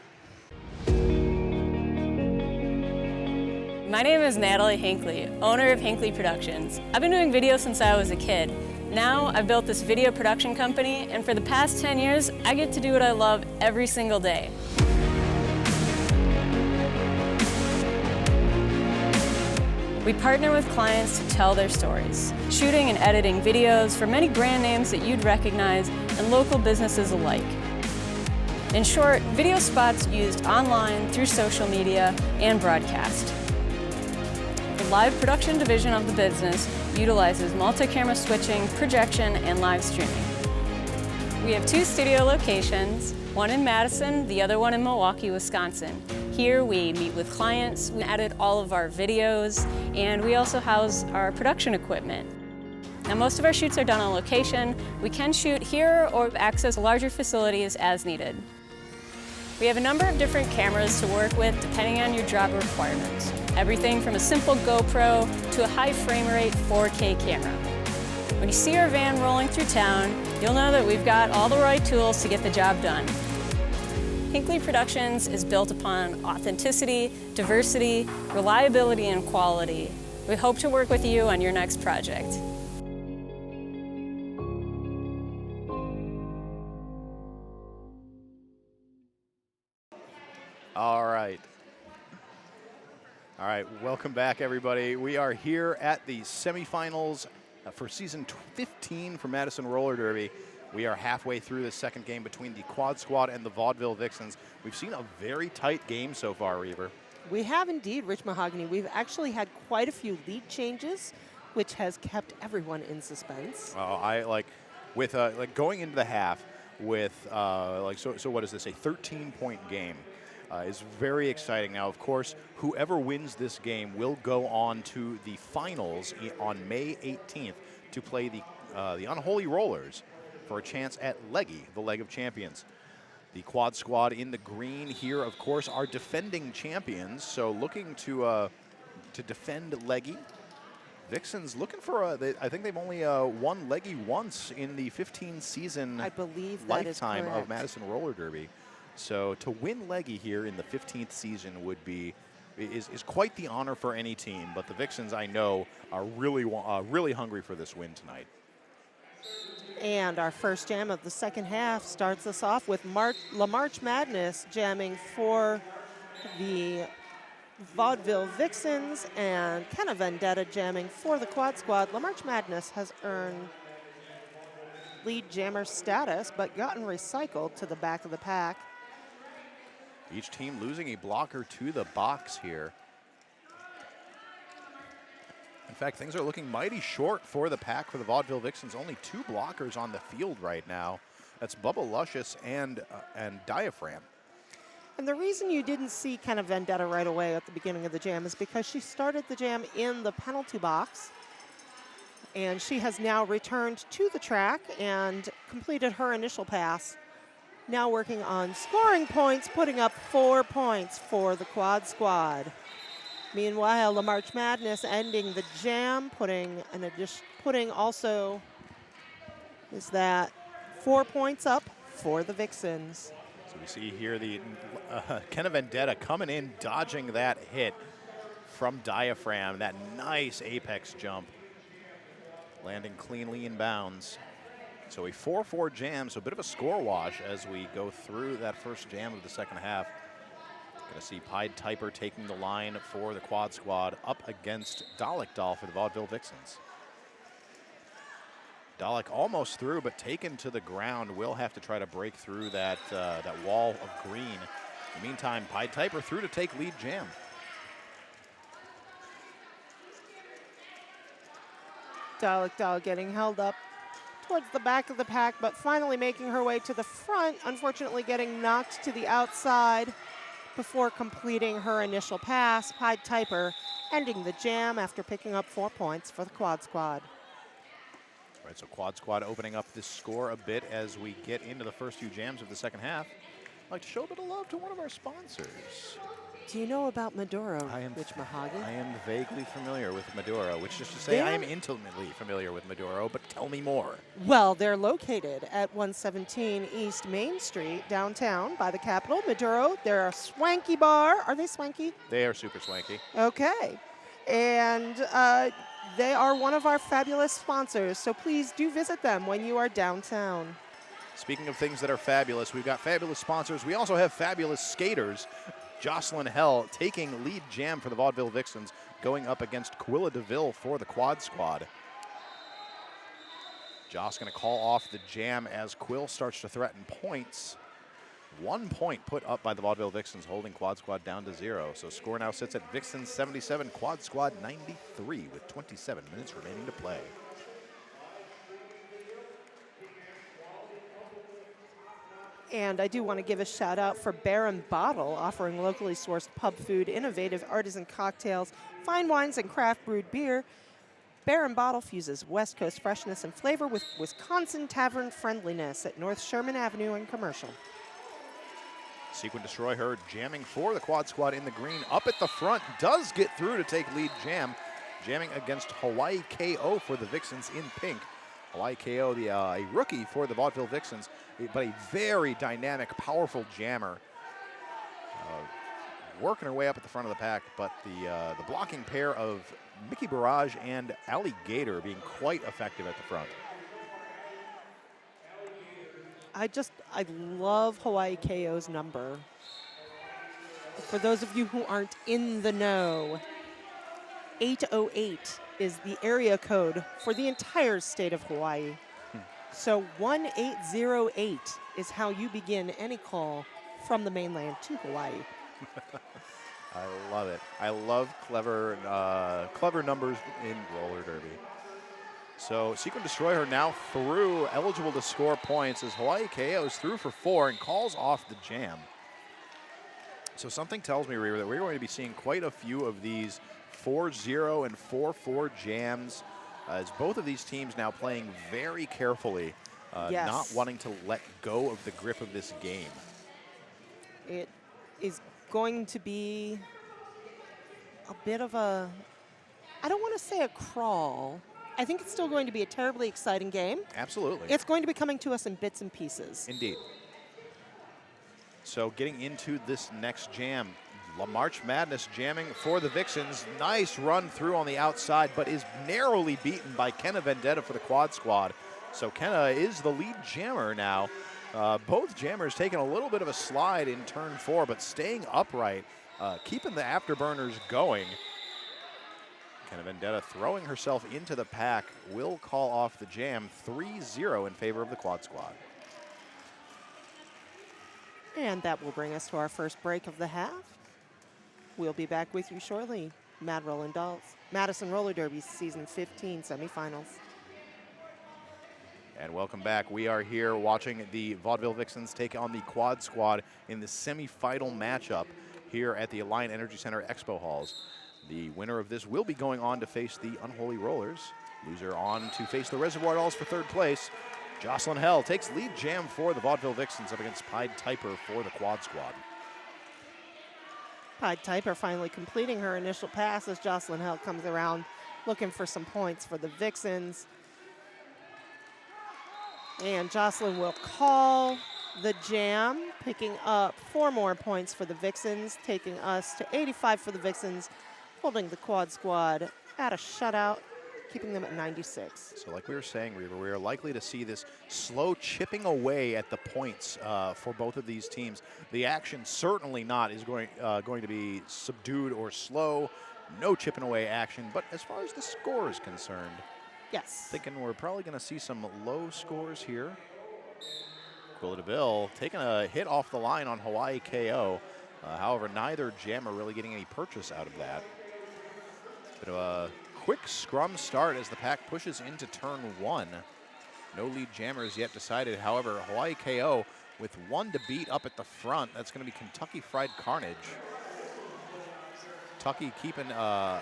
My name is Natalie Hinckley, owner of Hinckley Productions. I've been doing video since I was a kid. Now I've built this video production company, and for the past 10 years, I get to do what I love every single day. We partner with clients to tell their stories, shooting and editing videos for many brand names that you'd recognize and local businesses alike. In short, video spots used online, through social media, and broadcast. The live production division of the business utilizes multi-camera switching, projection, and live streaming. We have 2 studio locations, one in Madison, the other one in Milwaukee, Wisconsin. Here we meet with clients, we edit all of our videos, and we also house our production equipment. Now most of our shoots are done on location. We can shoot here or access larger facilities as needed. We have a number of different cameras to work with depending on your job requirements. Everything from a simple GoPro to a high frame rate 4K camera. When you see our van rolling through town, you'll know that we've got all the right tools to get the job done. Hinckley Productions is built upon authenticity, diversity, reliability, and quality. We hope to work with you on your next project. All right, welcome back, everybody. We are here at the semifinals for season 15 for Madison Roller Derby. We are halfway through the second game between the Quad Squad and the Vaudeville Vixens. We've seen a very tight game so far, Reaver. We have indeed, Rich Mahogany. We've actually had quite a few lead changes, which has kept everyone in suspense. I like with like going into the half with so what is this, a 13-point game is very exciting. Now, of course, whoever wins this game will go on to the finals on May 18th to play the Unholy Rollers for a chance at Leggy, the Leg of Champions. The Quad Squad in the green here, of course, are defending champions, so looking to defend Leggy. Vixens looking for I think they've only won Leggy once in the 15-season I believe that lifetime is of Madison Roller Derby. So to win Leggy here in the 15th season is quite the honor for any team. But the Vixens, I know, are really hungry for this win tonight. And our first jam of the second half starts us off with La March Madness jamming for the Vaudeville Vixens and Kenna Vendetta jamming for the Quad Squad. La March Madness has earned lead jammer status, but gotten recycled to the back of the pack. Each team losing a blocker to the box here. In fact, things are looking mighty short for the pack for the Vaudeville Vixens. Only 2 blockers on the field right now. That's Bubba Luscious and Diaphragm. And the reason you didn't see Kenna Vendetta right away at the beginning of the jam is because she started the jam in the penalty box. And she has now returned to the track and completed her initial pass. Now working on scoring points, putting up 4 points for the Quad Squad. Meanwhile, La March Madness ending the jam, putting also, is that 4 points up for the Vixens. So we see here the Kenna Vendetta coming in, dodging that hit from Diaphragm, that nice apex jump, landing cleanly in bounds. So a 4-4 jam, so a bit of a score wash as we go through that first jam of the second half. Going to see Pied Typer taking the line for the Quad Squad up against Dalek Doll for the Vaudeville Vixens. Dalek almost through, but taken to the ground. Will have to try to break through that wall of green. In the meantime, Pied Typer through to take lead jam. Dalek Doll getting held up towards the back of the pack, but finally making her way to the front, unfortunately getting knocked to the outside before completing her initial pass. Pied Typer ending the jam after picking up 4 points for the Quad Squad. All right, so Quad Squad opening up this score a bit as we get into the first few jams of the second half. I'd like to show a bit of love to one of our sponsors. Do you know about Maduro, Rich Mahogany? I am vaguely familiar with Maduro, which is to say I am intimately familiar with Maduro, but tell me more. Well, they're located at 117 East Main Street, downtown by the Capitol. Maduro, they're a swanky bar. Are they swanky? They are super swanky. Okay. And they are one of our fabulous sponsors, so please do visit them when you are downtown. Speaking of things that are fabulous, we've got fabulous sponsors. We also have fabulous skaters. Jocelyn Hell taking lead jam for the Vaudeville Vixens, going up against Quilla DeVille for the Quad Squad. Joss going to call off the jam as Quill starts to threaten points. 1 point put up by the Vaudeville Vixens, holding Quad Squad down to 0. So score now sits at Vixens 77, Quad Squad 93 with 27 minutes remaining to play. And I do want to give a shout out for Bear and Bottle, offering locally sourced pub food, innovative artisan cocktails, fine wines, and craft brewed beer. Bear and Bottle fuses West Coast freshness and flavor with Wisconsin tavern friendliness at North Sherman Avenue and Commercial. Sequin Destroy Her jamming for the Quad Squad in the green. Up at the front, does get through to take lead jam. Jamming against Hawaii KO for the Vixens in pink. Hawaii KO, a rookie for the Vaudeville Vixens, but a very dynamic, powerful jammer. Working her way up at the front of the pack, but the blocking pair of Mickey Barrage and Alligator being quite effective at the front. I love Hawaii KO's number. For those of you who aren't in the know, 808 is the area code for the entire state of Hawaii. So 1808 is how you begin any call from the mainland to Hawaii. I love it. I love clever numbers in roller derby. So Sequin Destroyer now through, eligible to score points as Hawaii KO is through for 4 and calls off the jam. So something tells me, Reaver, that we're going to be seeing quite a few of these 4-0 and 4-4 jams, as both of these teams now playing very carefully, Yes. not wanting to let go of the grip of this game. It is going to be a bit of a, I don't want to say a crawl. I think it's still going to be a terribly exciting game. Absolutely. It's going to be coming to us in bits and pieces. Indeed. So getting into this next jam, March Madness jamming for the Vixens. Nice run through on the outside, but is narrowly beaten by Kenna Vendetta for the quad squad. So Kenna is the lead jammer now. Both jammers taking a little bit of a slide in turn 4, but staying upright, keeping the afterburners going. Kenna Vendetta throwing herself into the pack will call off the jam 3-0 in favor of the quad squad. And that will bring us to our first break of the half. We'll be back with you shortly. Madison Roller Derby Season 15 semifinals. And welcome back. We are here watching the Vaudeville Vixens take on the quad squad in the semifinal matchup here at the Alliant Energy Center Expo Halls. The winner of this will be going on to face the Unholy Rollers. Loser on to face the Reservoir Dolls for 3rd place. Jocelyn Hell takes lead jam for the Vaudeville Vixens up against Pied Typer for the quad squad. Pied Typer finally completing her initial pass as Jocelyn Hell comes around looking for some points for the Vixens. And Jocelyn will call the jam, picking up 4 more points for the Vixens, taking us to 85 for the Vixens, holding the quad squad at a shutout, keeping them at 96. So like we were saying, Reba, we are likely to see this slow chipping away at the points for both of these teams. The action certainly not is going to be subdued or slow. No chipping away action. But as far as the score is concerned, yes, thinking we're probably going to see some low scores here. Quilla DeVille taking a hit off the line on Hawaii KO. However, neither jammer really getting any purchase out of that. Bit of a quick scrum start as the pack pushes into turn 1. No lead jammers yet decided. However, Hawaii KO with 1 to beat up at the front. That's going to be Kentucky Fried Carnage. Kentucky keeping a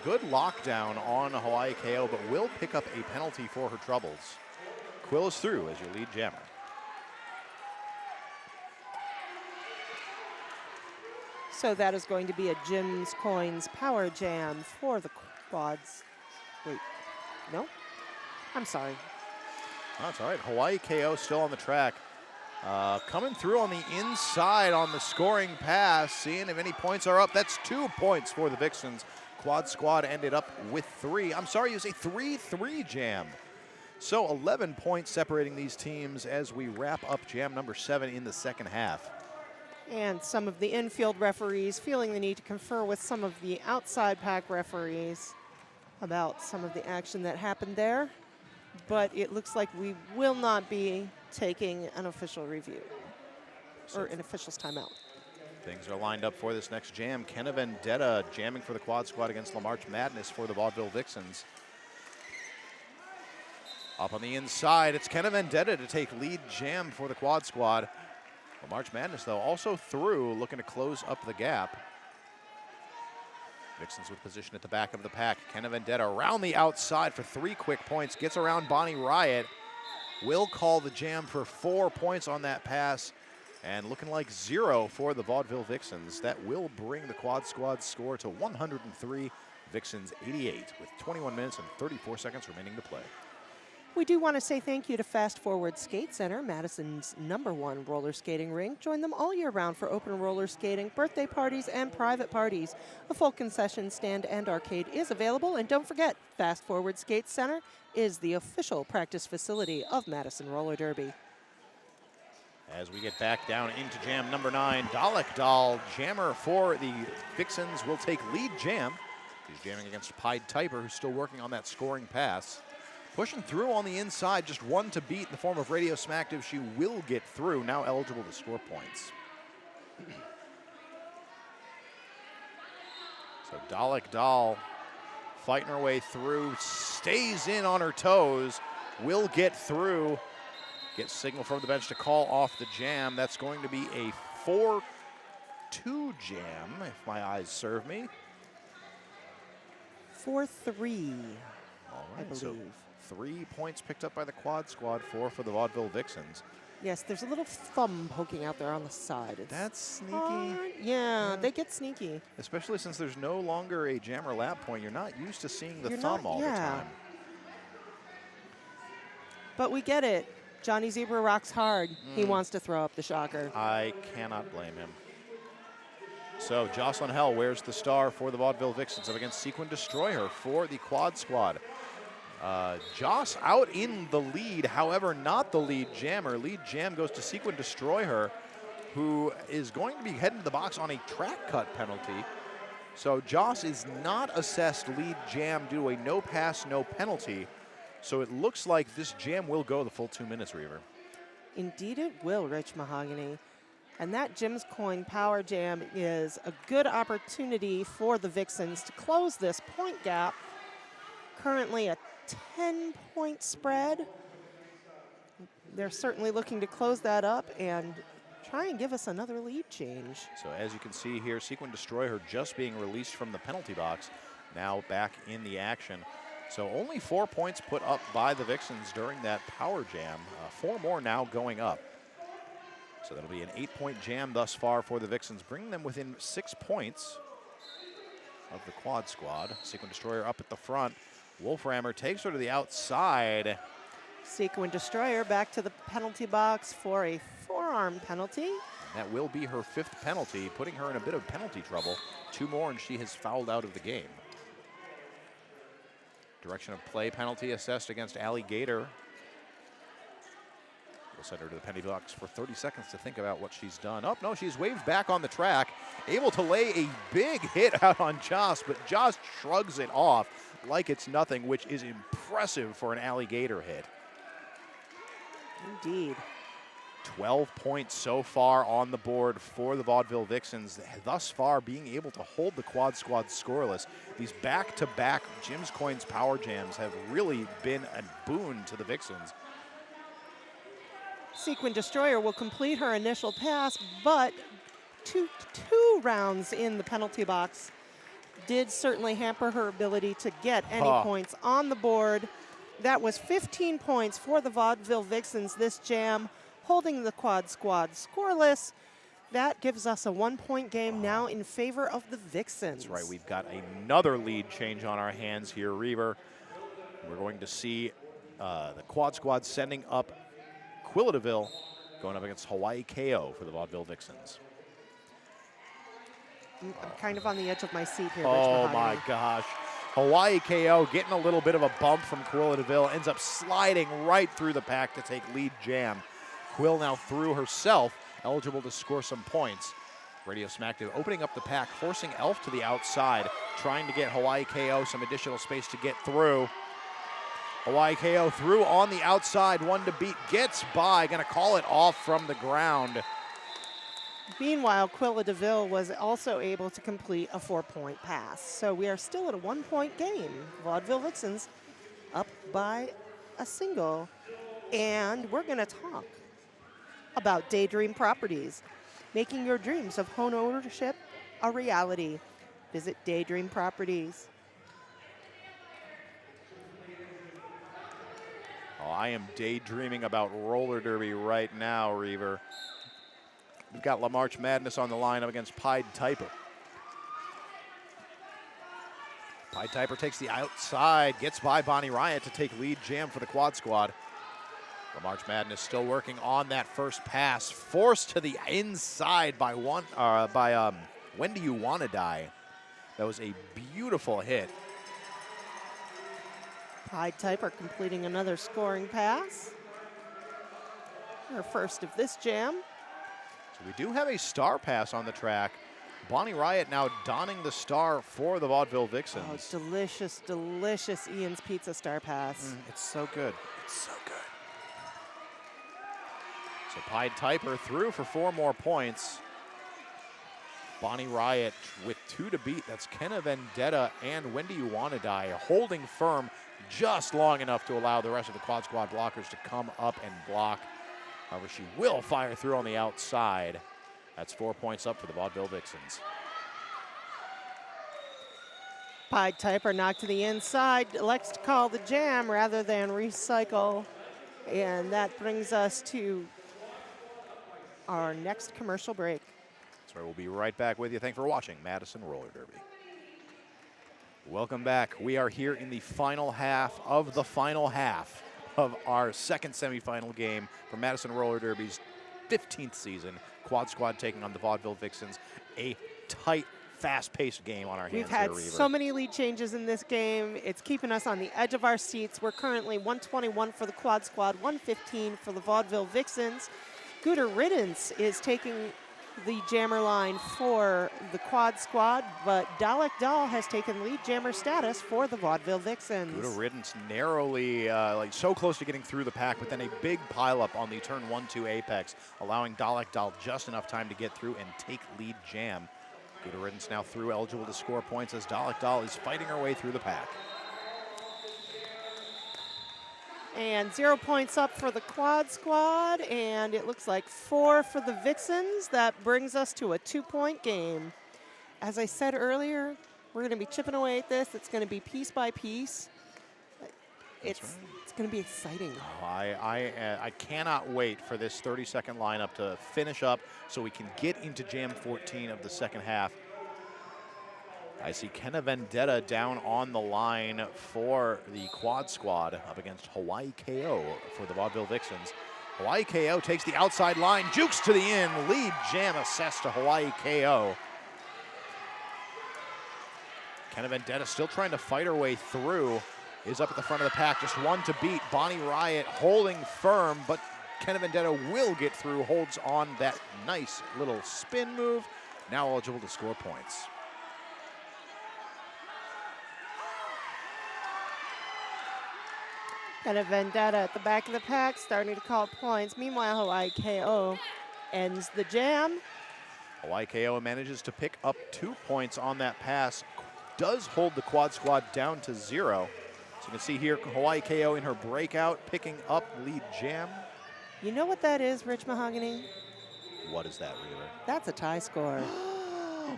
good lockdown on Hawaii KO, but will pick up a penalty for her troubles. Quill is through as your lead jammer. So that is going to be a Jim's Coins Power Jam for the quads. Wait, no? I'm sorry. Oh, that's all right. Hawaii KO still on the track. Coming through on the inside on the scoring pass, seeing if any points are up. That's 2 points for the Vixens. Quad squad ended up with 3. I'm sorry, it was a 3-3 jam. So 11 points separating these teams as we wrap up jam number 7 in the second half. And some of the infield referees feeling the need to confer with some of the outside pack referees about some of the action that happened there. But it looks like we will not be taking an official review or an official's timeout. Things are lined up for this next jam. Kenna Vendetta jamming for the quad squad against March Madness for the Vaudeville Vixens. Up on the inside, it's Kenna Vendetta to take lead jam for the quad squad. March Madness, though, also through, looking to close up the gap. Vixens with position at the back of the pack. Kenna Vendetta around the outside for 3 quick points. Gets around Bonnie Riot. Will call the jam for 4 points on that pass. And looking like 0 for the Vaudeville Vixens. That will bring the quad squad score to 103. Vixens 88 with 21 minutes and 34 seconds remaining to play. We do want to say thank you to Fast Forward Skate Center, Madison's #1 roller skating rink. Join them all year round for open roller skating, birthday parties, and private parties. A full concession stand and arcade is available. And don't forget, Fast Forward Skate Center is the official practice facility of Madison Roller Derby. As we get back down into jam number 9, Dalek Doll, jammer for the Vixens, will take lead jam. He's jamming against Pied Typer, who's still working on that scoring pass. Pushing through on the inside, just one to beat in the form of Radio Smacktive. She will get through, now eligible to score points. So Dalek Dahl fighting her way through, stays in on her toes, will get through, gets signal from the bench to call off the jam. That's going to be a 4-2 jam, if my eyes serve me. 4-3, All I right, believe. so 3 points picked up by the quad squad, 4 for the Vaudeville Vixens. Yes, there's a little thumb poking out there on the side. It's That's sneaky. hard. Yeah, they get sneaky. Especially since there's no longer a jammer lap point. You're not used to seeing the You're thumb not- all the yeah. time. But we get it. Johnny Zebra rocks hard. He wants to throw up the shocker. I cannot blame him. So Jocelyn Hell wears the star for the Vaudeville Vixens up against Sequin Destroyer for the quad squad. Joss out in the lead, however, not the lead jammer. Lead jam goes to Sequin Destroyer, who is going to be heading to the box on a track cut penalty. So Joss is not assessed lead jam due to a no pass, no penalty. So it looks like this jam will go the full 2 minutes, Reaver. Indeed it will, Rich Mahogany. And that Jim's Coin Power Jam is a good opportunity for the Vixens to close this point gap. Currently a 10-point spread. They're certainly looking to close that up and try and give us another lead change. So as you can see here, Sequin Destroyer just being released from the penalty box, now back in the action. So only 4 points put up by the Vixens during that power jam. 4 more now going up. So that'll be an 8-point jam thus far for the Vixens, bringing them within 6 points of the quad squad. Sequin Destroyer up at the front. Wolframmer takes her to the outside. Sequin Destroyer back to the penalty box for a forearm penalty. That will be her 5th penalty, putting her in a bit of penalty trouble. 2 more and she has fouled out of the game. Direction of play penalty assessed against Alligator. We'll send her to the penalty box for 30 seconds to think about what she's done. Oh, no, she's waved back on the track, able to lay a big hit out on Joss, but Joss shrugs it off like it's nothing, which is impressive for an Alligator hit. Indeed. 12 points so far on the board for the Vaudeville Vixens, thus far being able to hold the quad squad scoreless. These back-to-back Jim's Coins Power Jams have really been a boon to the Vixens. Sequin Destroyer will complete her initial pass, but two rounds in the penalty box did certainly hamper her ability to get any points on the board. That was 15 points for the Vaudeville Vixens this jam, holding the quad squad scoreless. That gives us a 1-point game now in favor of the Vixens. That's right, we've got another lead change on our hands here, Reaver. We're going to see the quad squad sending up Quilla DeVille going up against Hawaii KO for the Vaudeville Vixens. I'm kind of on the edge of my seat here, Rich Oh Mahogany. my gosh. Hawaii KO getting a little bit of a bump from Quilla DeVille, ends up sliding right through the pack to take lead jam. Quill now through herself, eligible to score some points. Radio Smacktive opening up the pack, forcing Elf to the outside, trying to get Hawaii KO some additional space to get through. Hawaii KO through on the outside, 1 to beat, gets by, gonna call it off from the ground. Meanwhile, Quilla DeVille was also able to complete a 4-point pass. So we are still at a 1-point game. Vaudeville Vixens up by a single. And we're gonna talk about Daydream Properties, making your dreams of home ownership a reality. Visit Daydream Properties. Oh, I am daydreaming about roller derby right now, Reaver. We've got La March Madness on the line up against Pied Typer. Pied Typer takes the outside, gets by Bonnie Riot to take lead jam for the quad squad. La March Madness still working on that first pass, forced to the inside by When Do You Wanna Die? That was a beautiful hit. Pied Typer completing another scoring pass. Her first of this jam. So we do have a star pass on the track Bonnie Riot now donning the star for the Vaudeville Vixens. Oh, delicious, delicious Ian's Pizza Star Pass. It's so good. It's so good. So Pied Piper through for 4 more points. Bonnie Riot with 2 to beat. That's Kenna Vendetta and Wendy Uwanadai holding firm just long enough to allow the rest of the Quad Squad blockers to come up and block. However, she will fire through on the outside. That's 4 points up for the Vaudeville Vixens. Pied Piper knocked to the inside, elects to call the jam rather than recycle. And that brings us to our next commercial break. That's right, we'll be right back with you. Thanks for watching Madison Roller Derby. Welcome back. We are here in the final half of our second semifinal game for Madison Roller Derby's 15th season. Quad Squad taking on the Vaudeville Vixens. A tight, fast-paced game on our hands. We've had here, so many lead changes in this game. It's keeping us on the edge of our seats. We're currently 121 for the Quad Squad, 115 for the Vaudeville Vixens. Gooder Riddance is taking the jammer line for the Quad Squad, but Dalek Dahl has taken lead jammer status for the Vaudeville Vixens. Gooder Riddance narrowly, so close to getting through the pack, but then a big pileup on the turn 1-2 apex, allowing Dalek Dahl just enough time to get through and take lead jam. Gooder Riddance now through, eligible to score points as Dalek Dahl is fighting her way through the pack. And 0 points up for the Quad Squad, and it looks like 4 for the Vixens. That brings us to a 2-point game. As I said earlier, we're going to be chipping away at this. It's going to be piece by piece. It's going to be exciting. Oh, I cannot wait for this 30-second lineup to finish up so we can get into Jam 14 of the second half. I see Kenna Vendetta down on the line for the Quad Squad up against Hawaii KO for the Vaudeville Vixens. Hawaii KO takes the outside line, jukes to the in, lead jam assessed to Hawaii KO. Kenna Vendetta still trying to fight her way through, is up at the front of the pack, just 1 to beat. Bonnie Riot holding firm, but Kenna Vendetta will get through, holds on that nice little spin move, now eligible to score points. Kenna Vendetta at the back of the pack, starting to call points. Meanwhile, Hawaii KO ends the jam. Hawaii KO manages to pick up 2 points on that pass, does hold the Quad Squad down to 0. So you can see here, Hawaii KO in her breakout, picking up lead jam. You know what that is, Rich Mahogany? What is that, Reaver? That's a tie score.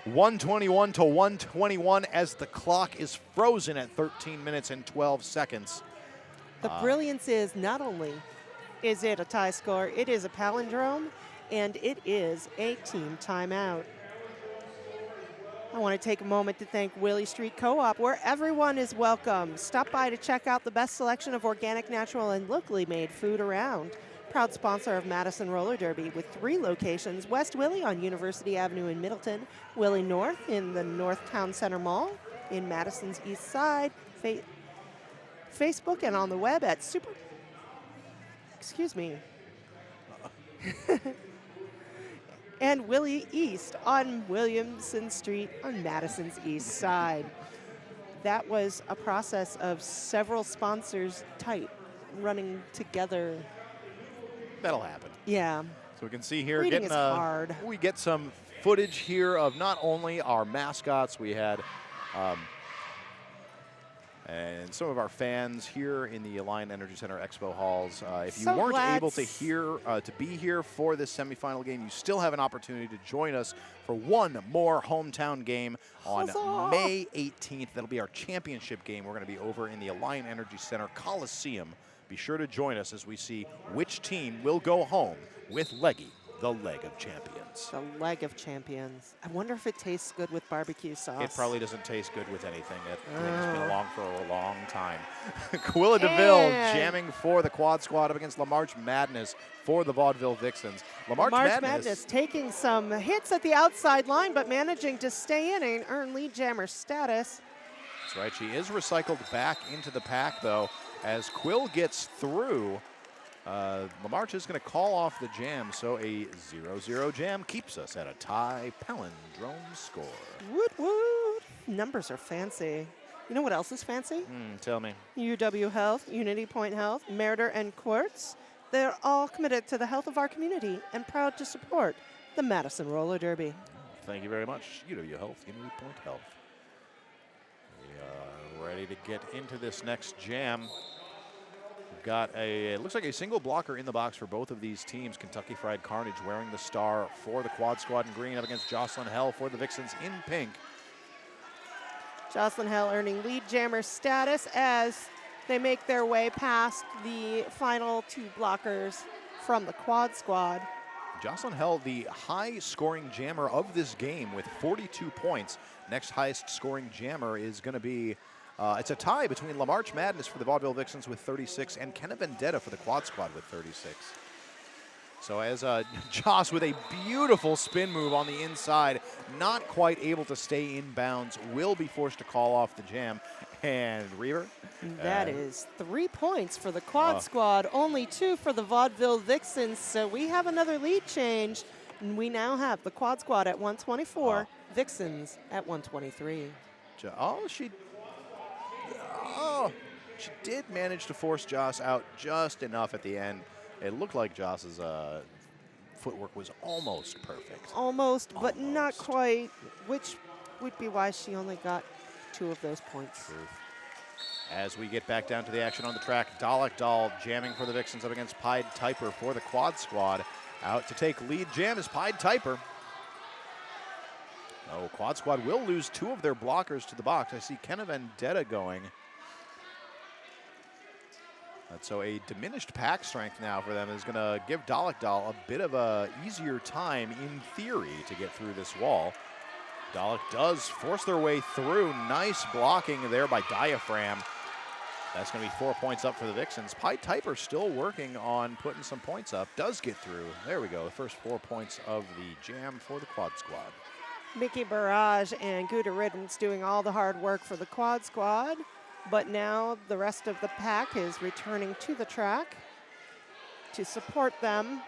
121 to 121 as the clock is frozen at 13 minutes and 12 seconds. The brilliance is not only is it a tie score, it is a palindrome, and it is a team timeout. I want to take a moment to thank Willie Street Co-op, where everyone is welcome. Stop by to check out the best selection of organic, natural, and locally made food around. Proud sponsor of Madison Roller Derby with 3 locations: West Willie on University Avenue in Middleton, Willie North in the North Town Center Mall in Madison's East Side, Facebook and on the web at and Willie East on Williamson Street on Madison's East Side. That was a process of several sponsors tight running together. That'll happen. Yeah. So we can see here, Reading is hard. We get some footage here of not only our mascots, we had and some of our fans here in the Alliant Energy Center Expo halls. If you weren't able to be here for this semifinal game, you still have an opportunity to join us for one more hometown game on May 18th. That'll be our championship game. We're going to be over in the Alliant Energy Center Coliseum. Be sure to join us as we see which team will go home with Leggy, the Leg of Champions. The Leg of Champions. I wonder if it tastes good with barbecue sauce. It probably doesn't taste good with anything. That thing's been along for a long time. Quilla DeVille jamming for the Quad Squad up against Lamarche Madness for the Vaudeville Vixens. Lamarche Madness taking some hits at the outside line, but managing to stay in and earn lead jammer status. That's right. She is recycled back into the pack, though, as Quill gets through. Lamarche is going to call off the jam, so a 0-0 jam keeps us at a tie palindrome score. Woot woot. Numbers are fancy. You know what else is fancy? Tell me. UW Health, Unity Point Health, Meritor, and Quartz. They're all committed to the health of our community and proud to support the Madison Roller Derby. Thank you very much, UW Health, Unity Point Health. We are ready to get into this next jam. We've got it looks like a single blocker in the box for both of these teams. Kentucky Fried Carnage wearing the star for the Quad Squad in green up against Jocelyn Hell for the Vixens in pink. Jocelyn Hell earning lead jammer status as they make their way past the final two blockers from the Quad Squad. Jocelyn Hell, the high-scoring jammer of this game with 42 points. Next highest-scoring jammer is going to be, it's a tie between Lamarche Madness for the Vaudeville Vixens with 36 and Kenna Vendetta for the Quad Squad with 36. So as Joss with a beautiful spin move on the inside, not quite able to stay in bounds, will be forced to call off the jam. And Reaver? That is 3 points for the Quad Squad, only 2 for the Vaudeville Vixens. So we have another lead change, and we now have the Quad Squad at 124, Vixens at 123. She did manage to force Joss out just enough at the end. It looked like Joss's footwork was almost perfect. Almost, but not quite, which would be why she only got 2 of those points. Truth. As we get back down to the action on the track, Dalek Doll jamming for the Vixens up against Pied Typer for the Quad Squad. Out to take lead jam is Pied Typer. Oh, Quad Squad will lose 2 of their blockers to the box. I see Kenna Vendetta going. So a diminished pack strength now for them is going to give Dalek Doll a bit of a easier time in theory to get through this wall. Dalek does force their way through. Nice blocking there by Diaphragm. That's going to be 4 points up for the Vixens. Pied Typer still working on putting some points up. Does get through. There we go. The first 4 points of the jam for the Quad Squad. Mickey Barrage and Gouda Riddance doing all the hard work for the Quad Squad. But now the rest of the pack is returning to the track to support them.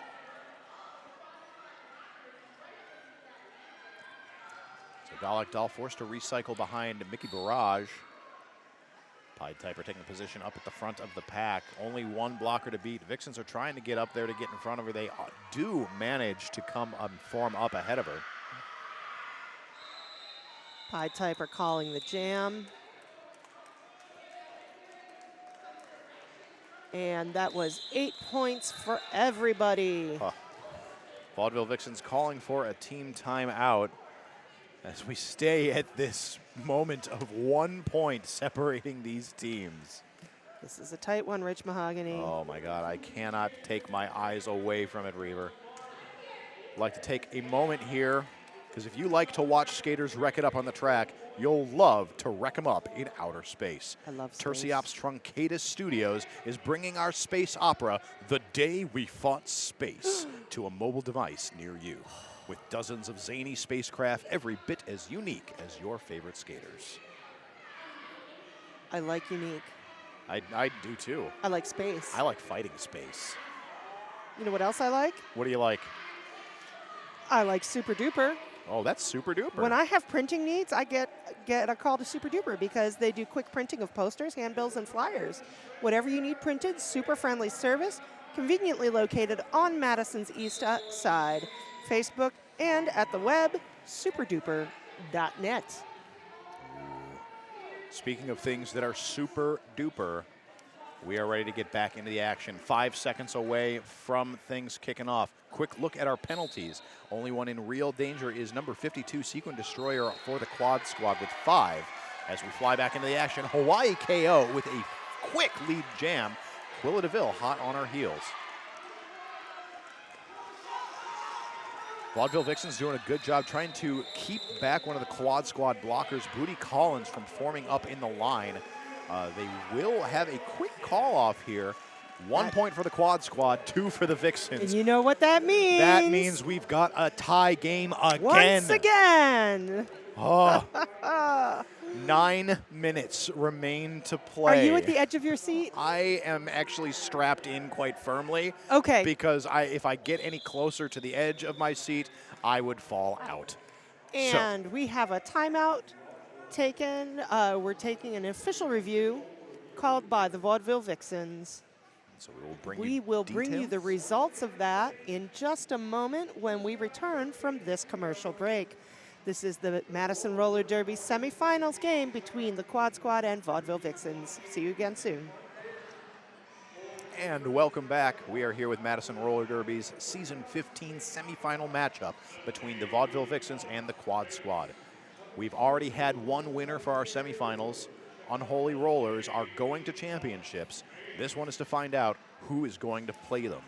So Dalek Doll forced to recycle behind Mickey Barrage. Pied Typer taking a position up at the front of the pack. Only 1 blocker to beat. Vixens are trying to get up there to get in front of her. They do manage to come and form up ahead of her. Pied Typer calling the jam. And that was 8 points for everybody. Vaudeville Vixens calling for a team timeout as we stay at this moment of 1 point separating these teams. This is a tight one, Rich Mahogany. Oh my God, I cannot take my eyes away from it, Reaver. I'd like to take a moment here, because if you like to watch skaters wreck it up on the track, you'll love to wreck them up in outer space. I love space. Terciops Truncatus Studios is bringing our space opera, The Day We Fought Space, to a mobile device near you. With dozens of zany spacecraft, every bit as unique as your favorite skaters. I like unique. I do too. I like space. I like fighting space. You know what else I like? What do you like? I like Super Duper. Oh, that's Super Duper. When I have printing needs, I get a call to Super Duper because they do quick printing of posters, handbills, and flyers. Whatever you need printed, super friendly service, conveniently located on Madison's east side. Facebook and at the web, superduper.net. Speaking of things that are super duper, we are ready to get back into the action. 5 seconds away from things kicking off. Quick look at our penalties. Only one in real danger is number 52, Sequin Destroyer for the Quad Squad with 5. As we fly back into the action, Hawaii KO with a quick lead jam. Quilla DeVille hot on her heels. Vaudeville Vixens doing a good job trying to keep back one of the Quad Squad blockers, Booty Collins, from forming up in the line. They will have a quick call off here. 1 point for the Quad Squad, 2 for the Vixens. And you know what that means? That means we've got a tie game again. Once again. Oh. 9 minutes remain to play. Are you at the edge of your seat? I am actually strapped in quite firmly. Okay. Because if I get any closer to the edge of my seat, I would fall out. And we have a timeout taken. We're taking an official review called by the Vaudeville Vixens. So we We will bring you the details. results of that in just a moment when we return from this commercial break. This is the Madison Roller Derby semifinals game between the Quad Squad and Vaudeville Vixens. See you again soon. And welcome back. We are here with Madison Roller Derby's Season 15 semifinal matchup between the Vaudeville Vixens and the Quad Squad. We've already had one winner for our semifinals. Unholy Rollers are going to championships. This one is to find out who is going to play them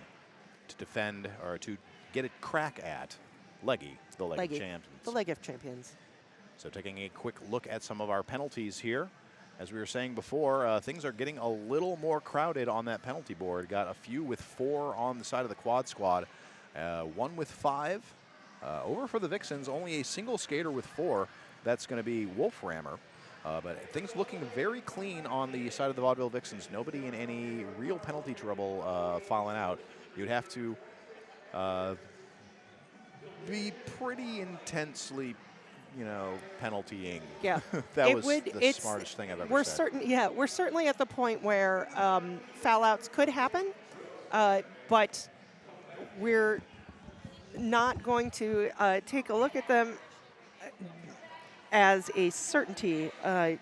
to defend or to get a crack at Leggy, the Leg of Champions. The Leg of Champions. So taking a quick look at some of our penalties here. As we were saying before, things are getting a little more crowded on that penalty board. Got a few with 4 on the side of the Quad Squad, 1 with 5. Over for the Vixens, only a single skater with 4. That's going to be Wolframmer. But things looking very clean on the side of the Vaudeville Vixens. Nobody in any real penalty trouble falling out. You'd have to be pretty intensely, penaltying. Yeah, That was the smartest thing I've ever said. We're certainly at the point where foul outs could happen, but we're not going to take a look at them as a certainty. At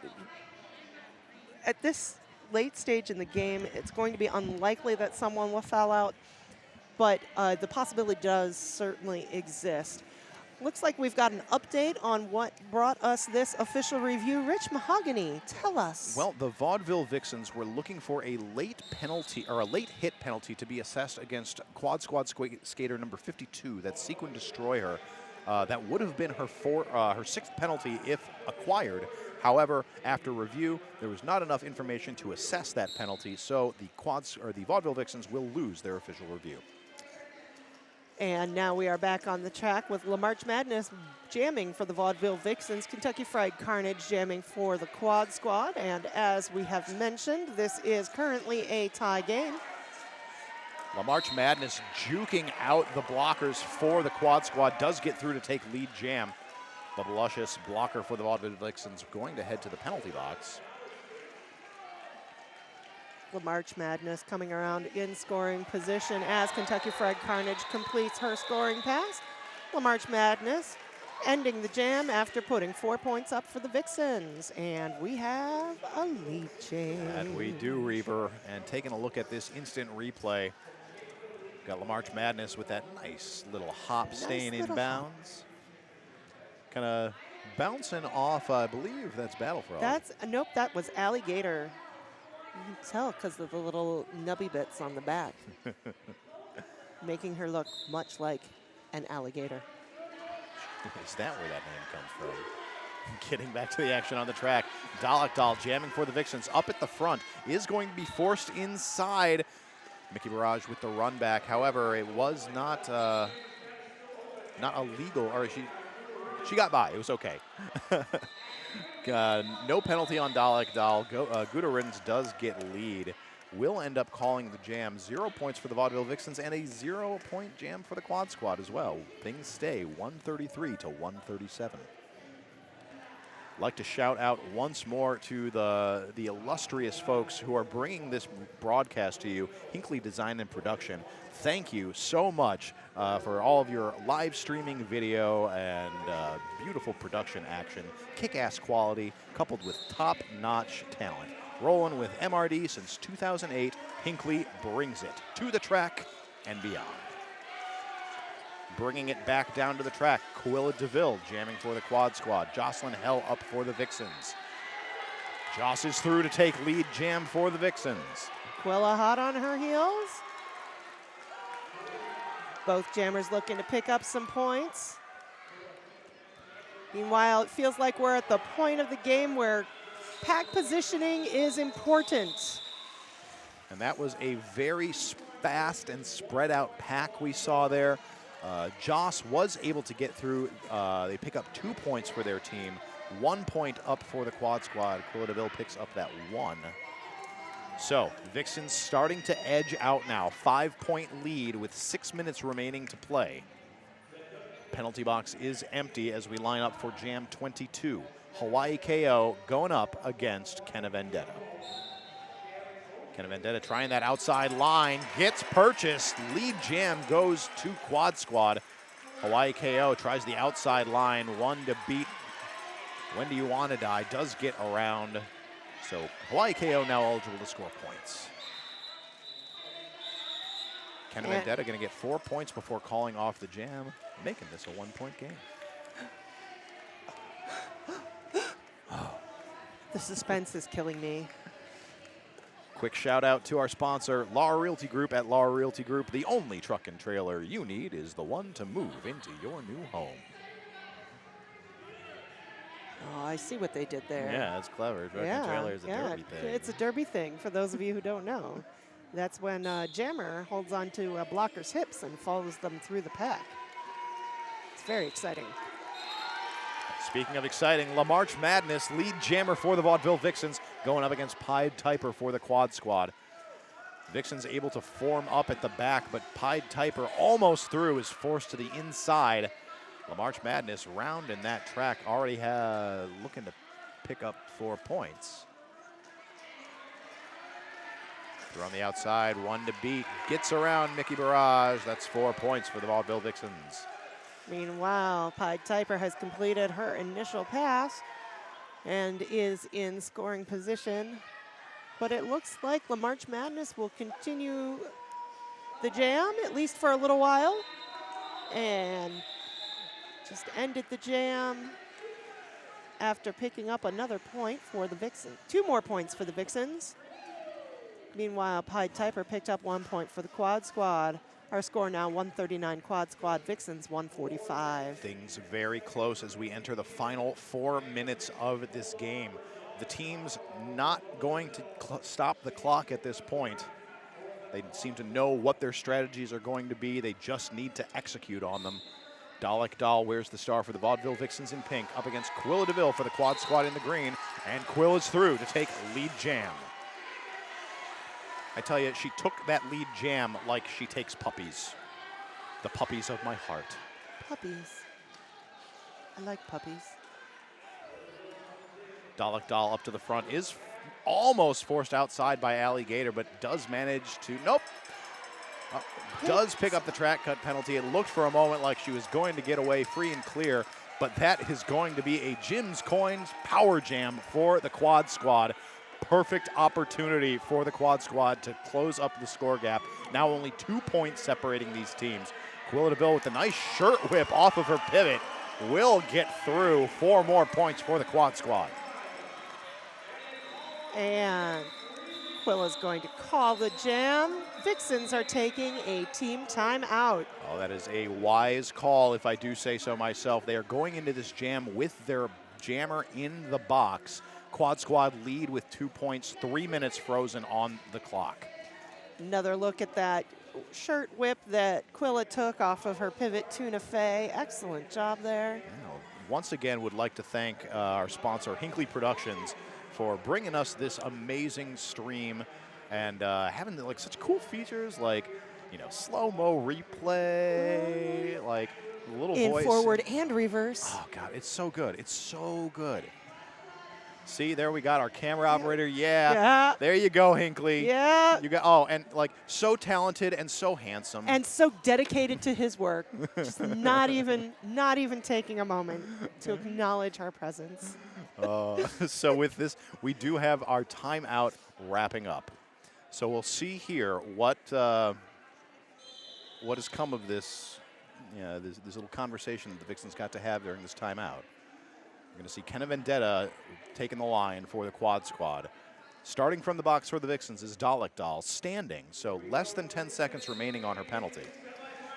this late stage in the game, it's going to be unlikely that someone will foul out, but the possibility does certainly exist. Looks like we've got an update on what brought us this official review. Rich Mahogany, tell us. Well, the Vaudeville Vixens were looking for a late penalty or a late hit penalty to be assessed against Quad Squad skater number 52. That's Sequin Destroyer. That would have been her 6th penalty if acquired. However, after review, there was not enough information to assess that penalty, so the Vaudeville Vixens will lose their official review. And now we are back on the track with La March Madness jamming for the Vaudeville Vixens, Kentucky Fried Carnage jamming for the Quad Squad. And as we have mentioned, this is currently a tie game. La March Madness juking out the blockers for the Quad Squad, does get through to take lead jam. But luscious blocker for the Vaudeville Vixens going to head to the penalty box. La March Madness coming around in scoring position as Kentucky Fried Carnage completes her scoring pass. La March Madness ending the jam after putting 4 points up for the Vixens. And we have a lead change. And we do, Reaver. And taking a look at this instant replay, got La March Madness with that nice little hop staying in bounds. Kind of bouncing off, I believe that's Battle Frog. Nope, that was Alligator. You can tell because of the little nubby bits on the back. Making her look much like an alligator. Is that where that name comes from? Getting back to the action on the track. Dalek jamming for the Vixens up at the front. Is going to be forced inside. Mickey Barrage with the run back. However, it was not illegal, or she got by. It was okay. No penalty on Dalek Dahl. Guterins does get lead. Will end up calling the jam. 0 points for the Vaudeville Vixens and a 0-point jam for the Quad Squad as well. Things stay 133 to 137. Like to shout out once more to the illustrious folks who are bringing this broadcast to you, Hinckley Design and Production. Thank you so much for all of your live streaming video and beautiful production action, kick-ass quality, coupled with top-notch talent. Rolling with MRD since 2008, Hinckley brings it to the track and beyond. Bringing it back down to the track, Quilla DeVille jamming for the Quad Squad. Jocelyn Hell up for the Vixens. Joss is through to take lead jam for the Vixens. Quilla hot on her heels. Both jammers looking to pick up some points. Meanwhile, it feels like we're at the point of the game where pack positioning is important. And that was a very fast and spread out pack we saw there. Joss was able to get through. They pick up 2 points for their team. 1 point up for the Quad Squad. Quilla DeVille picks up that 1. So, Vixens starting to edge out now. 5-point lead with 6 minutes remaining to play. Penalty box is empty as we line up for Jam 22. Hawaii KO going up against Kenna Vendetta. Kenna Vendetta trying that outside line, gets purchased. Lead jam goes to Quad Squad. Hawaii KO tries the outside line, 1 to beat. When do you want to die? Does get around. So Hawaii KO now eligible to score points. Kenna Vendetta going to get 4 points before calling off the jam, making this a 1-point game. The suspense is killing me. Quick shout out to our sponsor, Lara Realty Group. At Lara Realty Group, the only truck and trailer you need is the one to move into your new home. Oh, I see what they did there. Yeah, that's clever. Truck and trailer is a derby thing. It's a derby thing, for those of you who don't know. That's when Jammer holds on to a blocker's hips and follows them through the pack. It's very exciting. Speaking of exciting, La March Madness, lead jammer for the Vaudeville Vixens, going up against Pied Typer for the Quad Squad. Vixens able to form up at the back, but Pied Typer almost through, is forced to the inside. La March Madness rounding that track, already looking to pick up 4 points. Through on the outside, 1 to beat, gets around Mickey Barrage. That's 4 points for the Vaudeville Vixens. Meanwhile, Pied Typer has completed her initial pass and is in scoring position. But it looks like La March Madness will continue the jam, at least for a little while. And just ended the jam after picking up another point for the Vixens. 2 more points for the Vixens. Meanwhile, Pied Typer picked up 1 point for the Quad Squad. Our score now 139 Quad Squad, Vixens 145. Things very close as we enter the final 4 minutes of this game. The team's not going to stop the clock at this point. They seem to know what their strategies are going to be. They just need to execute on them. Dalek Dahl wears the star for the Vaudeville Vixens in pink, up against Quilla DeVille for the Quad Squad in the green, and Quill is through to take lead jam. I tell you, she took that lead jam like she takes puppies. The puppies of my heart. Puppies. I like puppies. Dalek Dahl up to the front, is almost forced outside by Alligator, but does manage to, nope. Does pick up the track cut penalty. It looked for a moment like she was going to get away free and clear, but that is going to be a Jim's Coins power jam for the Quad Squad. Perfect opportunity for the Quad Squad to close up the score gap. Now only 2 points separating these teams. Quilla DeVille with a nice shirt whip off of her pivot will get through. 4 more points for the Quad Squad. And Quilla's going to call the jam. Vixens are taking a team timeout. Oh, that is a wise call, if I do say so myself. They are going into this jam with their jammer in the box. Quad Squad lead with 2 points, 3 minutes frozen on the clock. Another look at that shirt whip that Quilla took off of her pivot, Tuna Fey. Excellent job there. Once again, would like to thank our sponsor, Hinckley Productions, for bringing us this amazing stream and having like such cool features like, you know, slow-mo replay, like little in voice. Forward and reverse. Oh, God, it's so good. It's so good. See, there we got our camera operator. Yeah. There you go, Hinckley. Yeah. You got, oh, and like so talented and so handsome. And so dedicated to his work. Just not even taking a moment to acknowledge our presence. So with this, we do have our timeout wrapping up. So we'll see here what has come of this, this little conversation that the Vixens got to have during this timeout. We're going to see Kenna Vendetta taking the line for the Quad Squad. Starting from the box for the Vixens is Dalek Dahl, standing, so less than 10 seconds remaining on her penalty.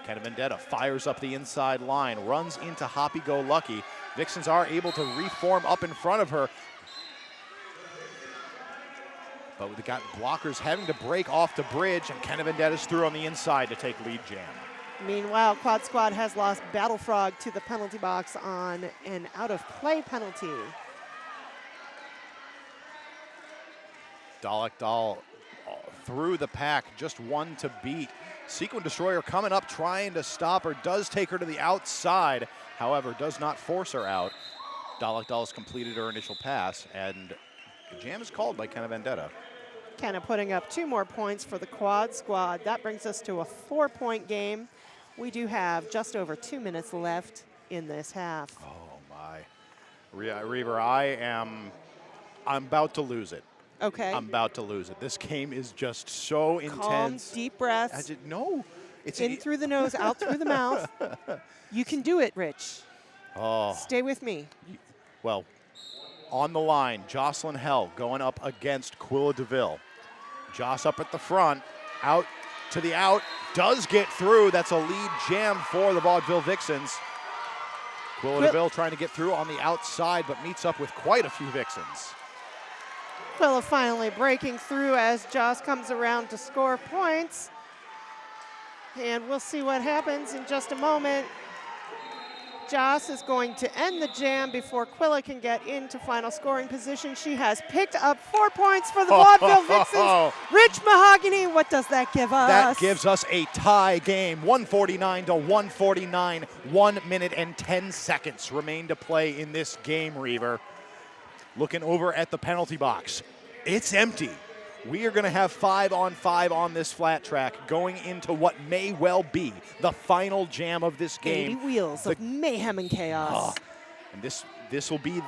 Kenna Vendetta fires up the inside line, runs into Hoppy Go Lucky. Vixens are able to reform up in front of her. But we got blockers having to break off the bridge, and Kenna Vendetta's through on the inside to take lead jam. Meanwhile, Quad Squad has lost Battle Frog to the penalty box on an out-of-play penalty. Dalek Doll through the pack, just one to beat. Sequin Destroyer coming up, trying to stop her, does take her to the outside, however, does not force her out. Dalek Doll has completed her initial pass, and the jam is called by Kenna Vendetta. Kenna putting up 2 more points for the Quad Squad. That brings us to a 4-point game. We do have just over 2 minutes left in this half. Oh my. Reaver, I'm about to lose it. Okay. I'm about to lose it. This game is just so intense. Calm, deep breaths. No. It's in through the nose, out through the mouth. You can do it, Rich. Oh. Stay with me. Well, on the line, Jocelyn Hell going up against Quilla DeVille. Joss up at the front, out to the out, does get through. That's a lead jam for the Vaudeville Vixens. Quilla DeVille trying to get through on the outside, but meets up with quite a few Vixens. Quilla finally breaking through as Joss comes around to score points. And we'll see what happens in just a moment. Joss is going to end the jam before Quilla can get into final scoring position. She has picked up 4 points for the Vaudeville Vixens. Rich Mahogany, what does that give us? That gives us a tie game, 149 to 149. 1 minute and 10 seconds remain to play in this game, Reaver. Looking over at the penalty box, it's empty. We are going to have 5-on-5 on this flat track going into what may well be the final jam of this game. 80 wheels of mayhem and chaos. And this will be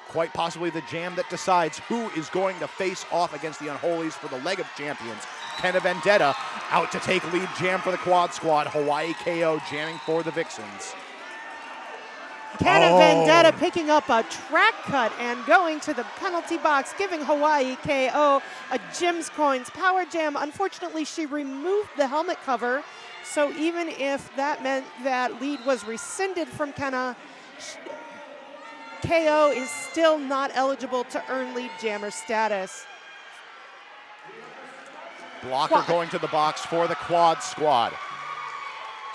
quite possibly the jam that decides who is going to face off against the Unholies for the leg of champions. Kenna Vendetta out to take lead jam for the Quad Squad. Hawaii KO jamming for the Vixens. Kenna Vendetta picking up a track cut and going to the penalty box, giving Hawaii KO a Jim's Coins power jam. Unfortunately, she removed the helmet cover, so even if that meant that lead was rescinded from Kenna, KO is still not eligible to earn lead jammer status. Blocker going to the box for the Quad Squad.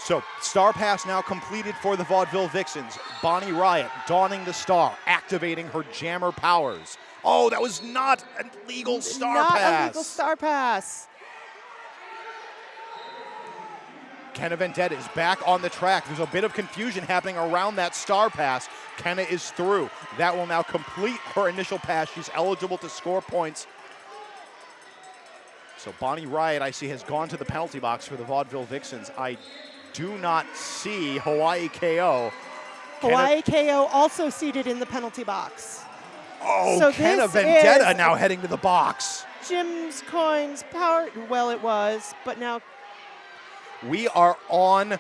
So, Star Pass now completed for the Vaudeville Vixens. Bonnie Riot donning the star, activating her jammer powers. Oh, that was not a legal Star Pass. Not a legal Star Pass. Kenna Vendetta is back on the track. There's a bit of confusion happening around that Star Pass. Kenna is through. That will now complete her initial pass. She's eligible to score points. So Bonnie Riot, I see, has gone to the penalty box for the Vaudeville Vixens. I do not see Hawaii KO. Hawaii KO also seated in the penalty box. Oh, so Kenna Vendetta now heading to the box. Jim's Coins power, well it was, but now. We are on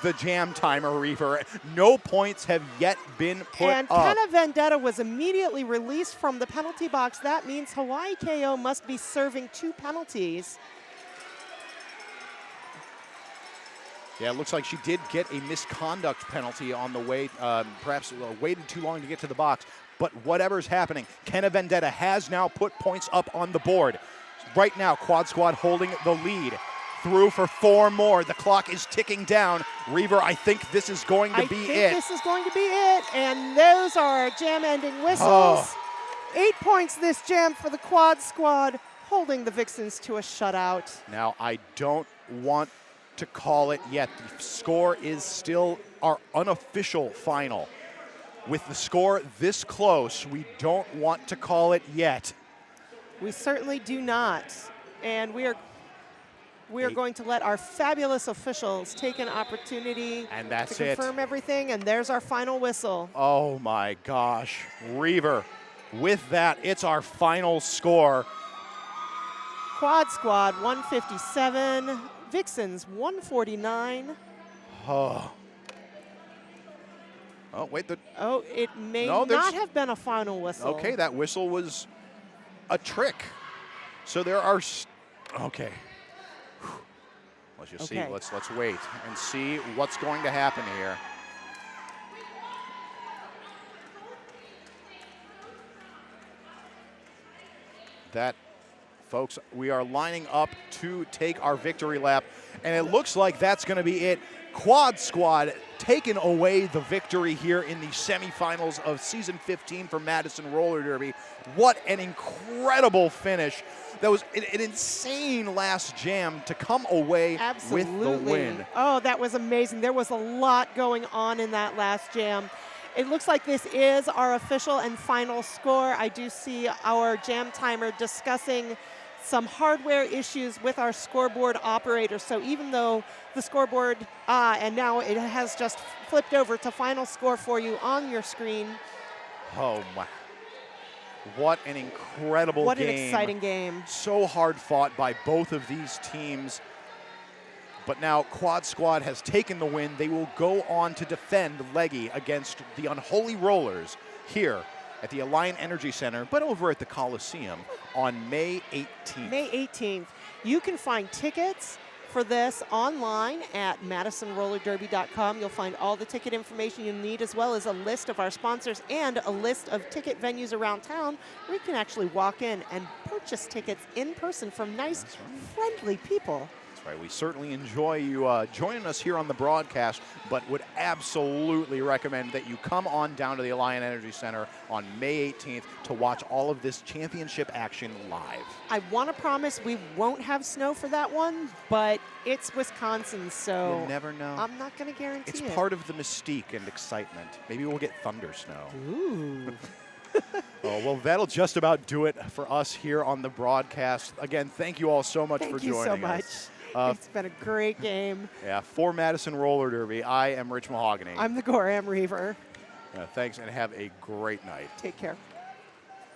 the jam timer, Reaver. No points have yet been put and up. Kenna Vendetta was immediately released from the penalty box. That means Hawaii KO must be serving 2 penalties. Yeah, it looks like she did get a misconduct penalty on the way, perhaps waited too long to get to the box. But whatever's happening, Kenna Vendetta has now put points up on the board. Right now, Quad Squad holding the lead. Through for 4 more. The clock is ticking down. Reaver, I think this is going to be it. I think this is going to be it, and those are jam-ending whistles. 8 points this jam for the Quad Squad, holding the Vixens to a shutout. Now, I don't want to call it yet. The score is still our unofficial final. With the score this close, we don't want to call it yet. We certainly do not. And we are going to let our fabulous officials take an opportunity and that's to confirm everything, and there's our final whistle. Oh my gosh. Reaver, with that, it's our final score. Quad Squad 157, Vixens 149. Oh, wait. It may not have been a final whistle. Okay, that whistle was a trick. So there are, okay. Let's just see, let's wait and see what's going to happen here. That, folks, we are lining up to take our victory lap. And it looks like that's going to be it. Quad Squad taking away the victory here in the semifinals of season 15 for Madison Roller Derby. What an incredible finish. That was an insane last jam to come away with the win. Oh, that was amazing. There was a lot going on in that last jam. It looks like this is our official and final score. I do see our jam timer discussing some hardware issues with our scoreboard operator. So even though the scoreboard, and now it has just flipped over to final score for you on your screen. Oh my. What an incredible game. What an exciting game. So hard fought by both of these teams. But now Quad Squad has taken the win. They will go on to defend Leggy against the Unholy Rollers here at the Alliant Energy Center, but over at the Coliseum on May 18th. May 18th. You can find tickets for this online at MadisonRollerDerby.com. You'll find all the ticket information you need, as well as a list of our sponsors and a list of ticket venues around town where you can actually walk in and purchase tickets in person from nice, friendly people. Right, we certainly enjoy you joining us here on the broadcast, but would absolutely recommend that you come on down to the Alliant Energy Center on May 18th to watch all of this championship action live. I want to promise we won't have snow for that one, but it's Wisconsin, so you never know. I'm not going to guarantee it's it. It's part of the mystique and excitement. Maybe we'll get thunder snow. Ooh. Oh, well, that'll just about do it for us here on the broadcast. Again, thank you all so much for joining us. Thank you so much. It's been a great game. Yeah, for Madison Roller Derby, I am Rich Mahogany. I'm the Goram Reaver. Thanks, and have a great night. Take care.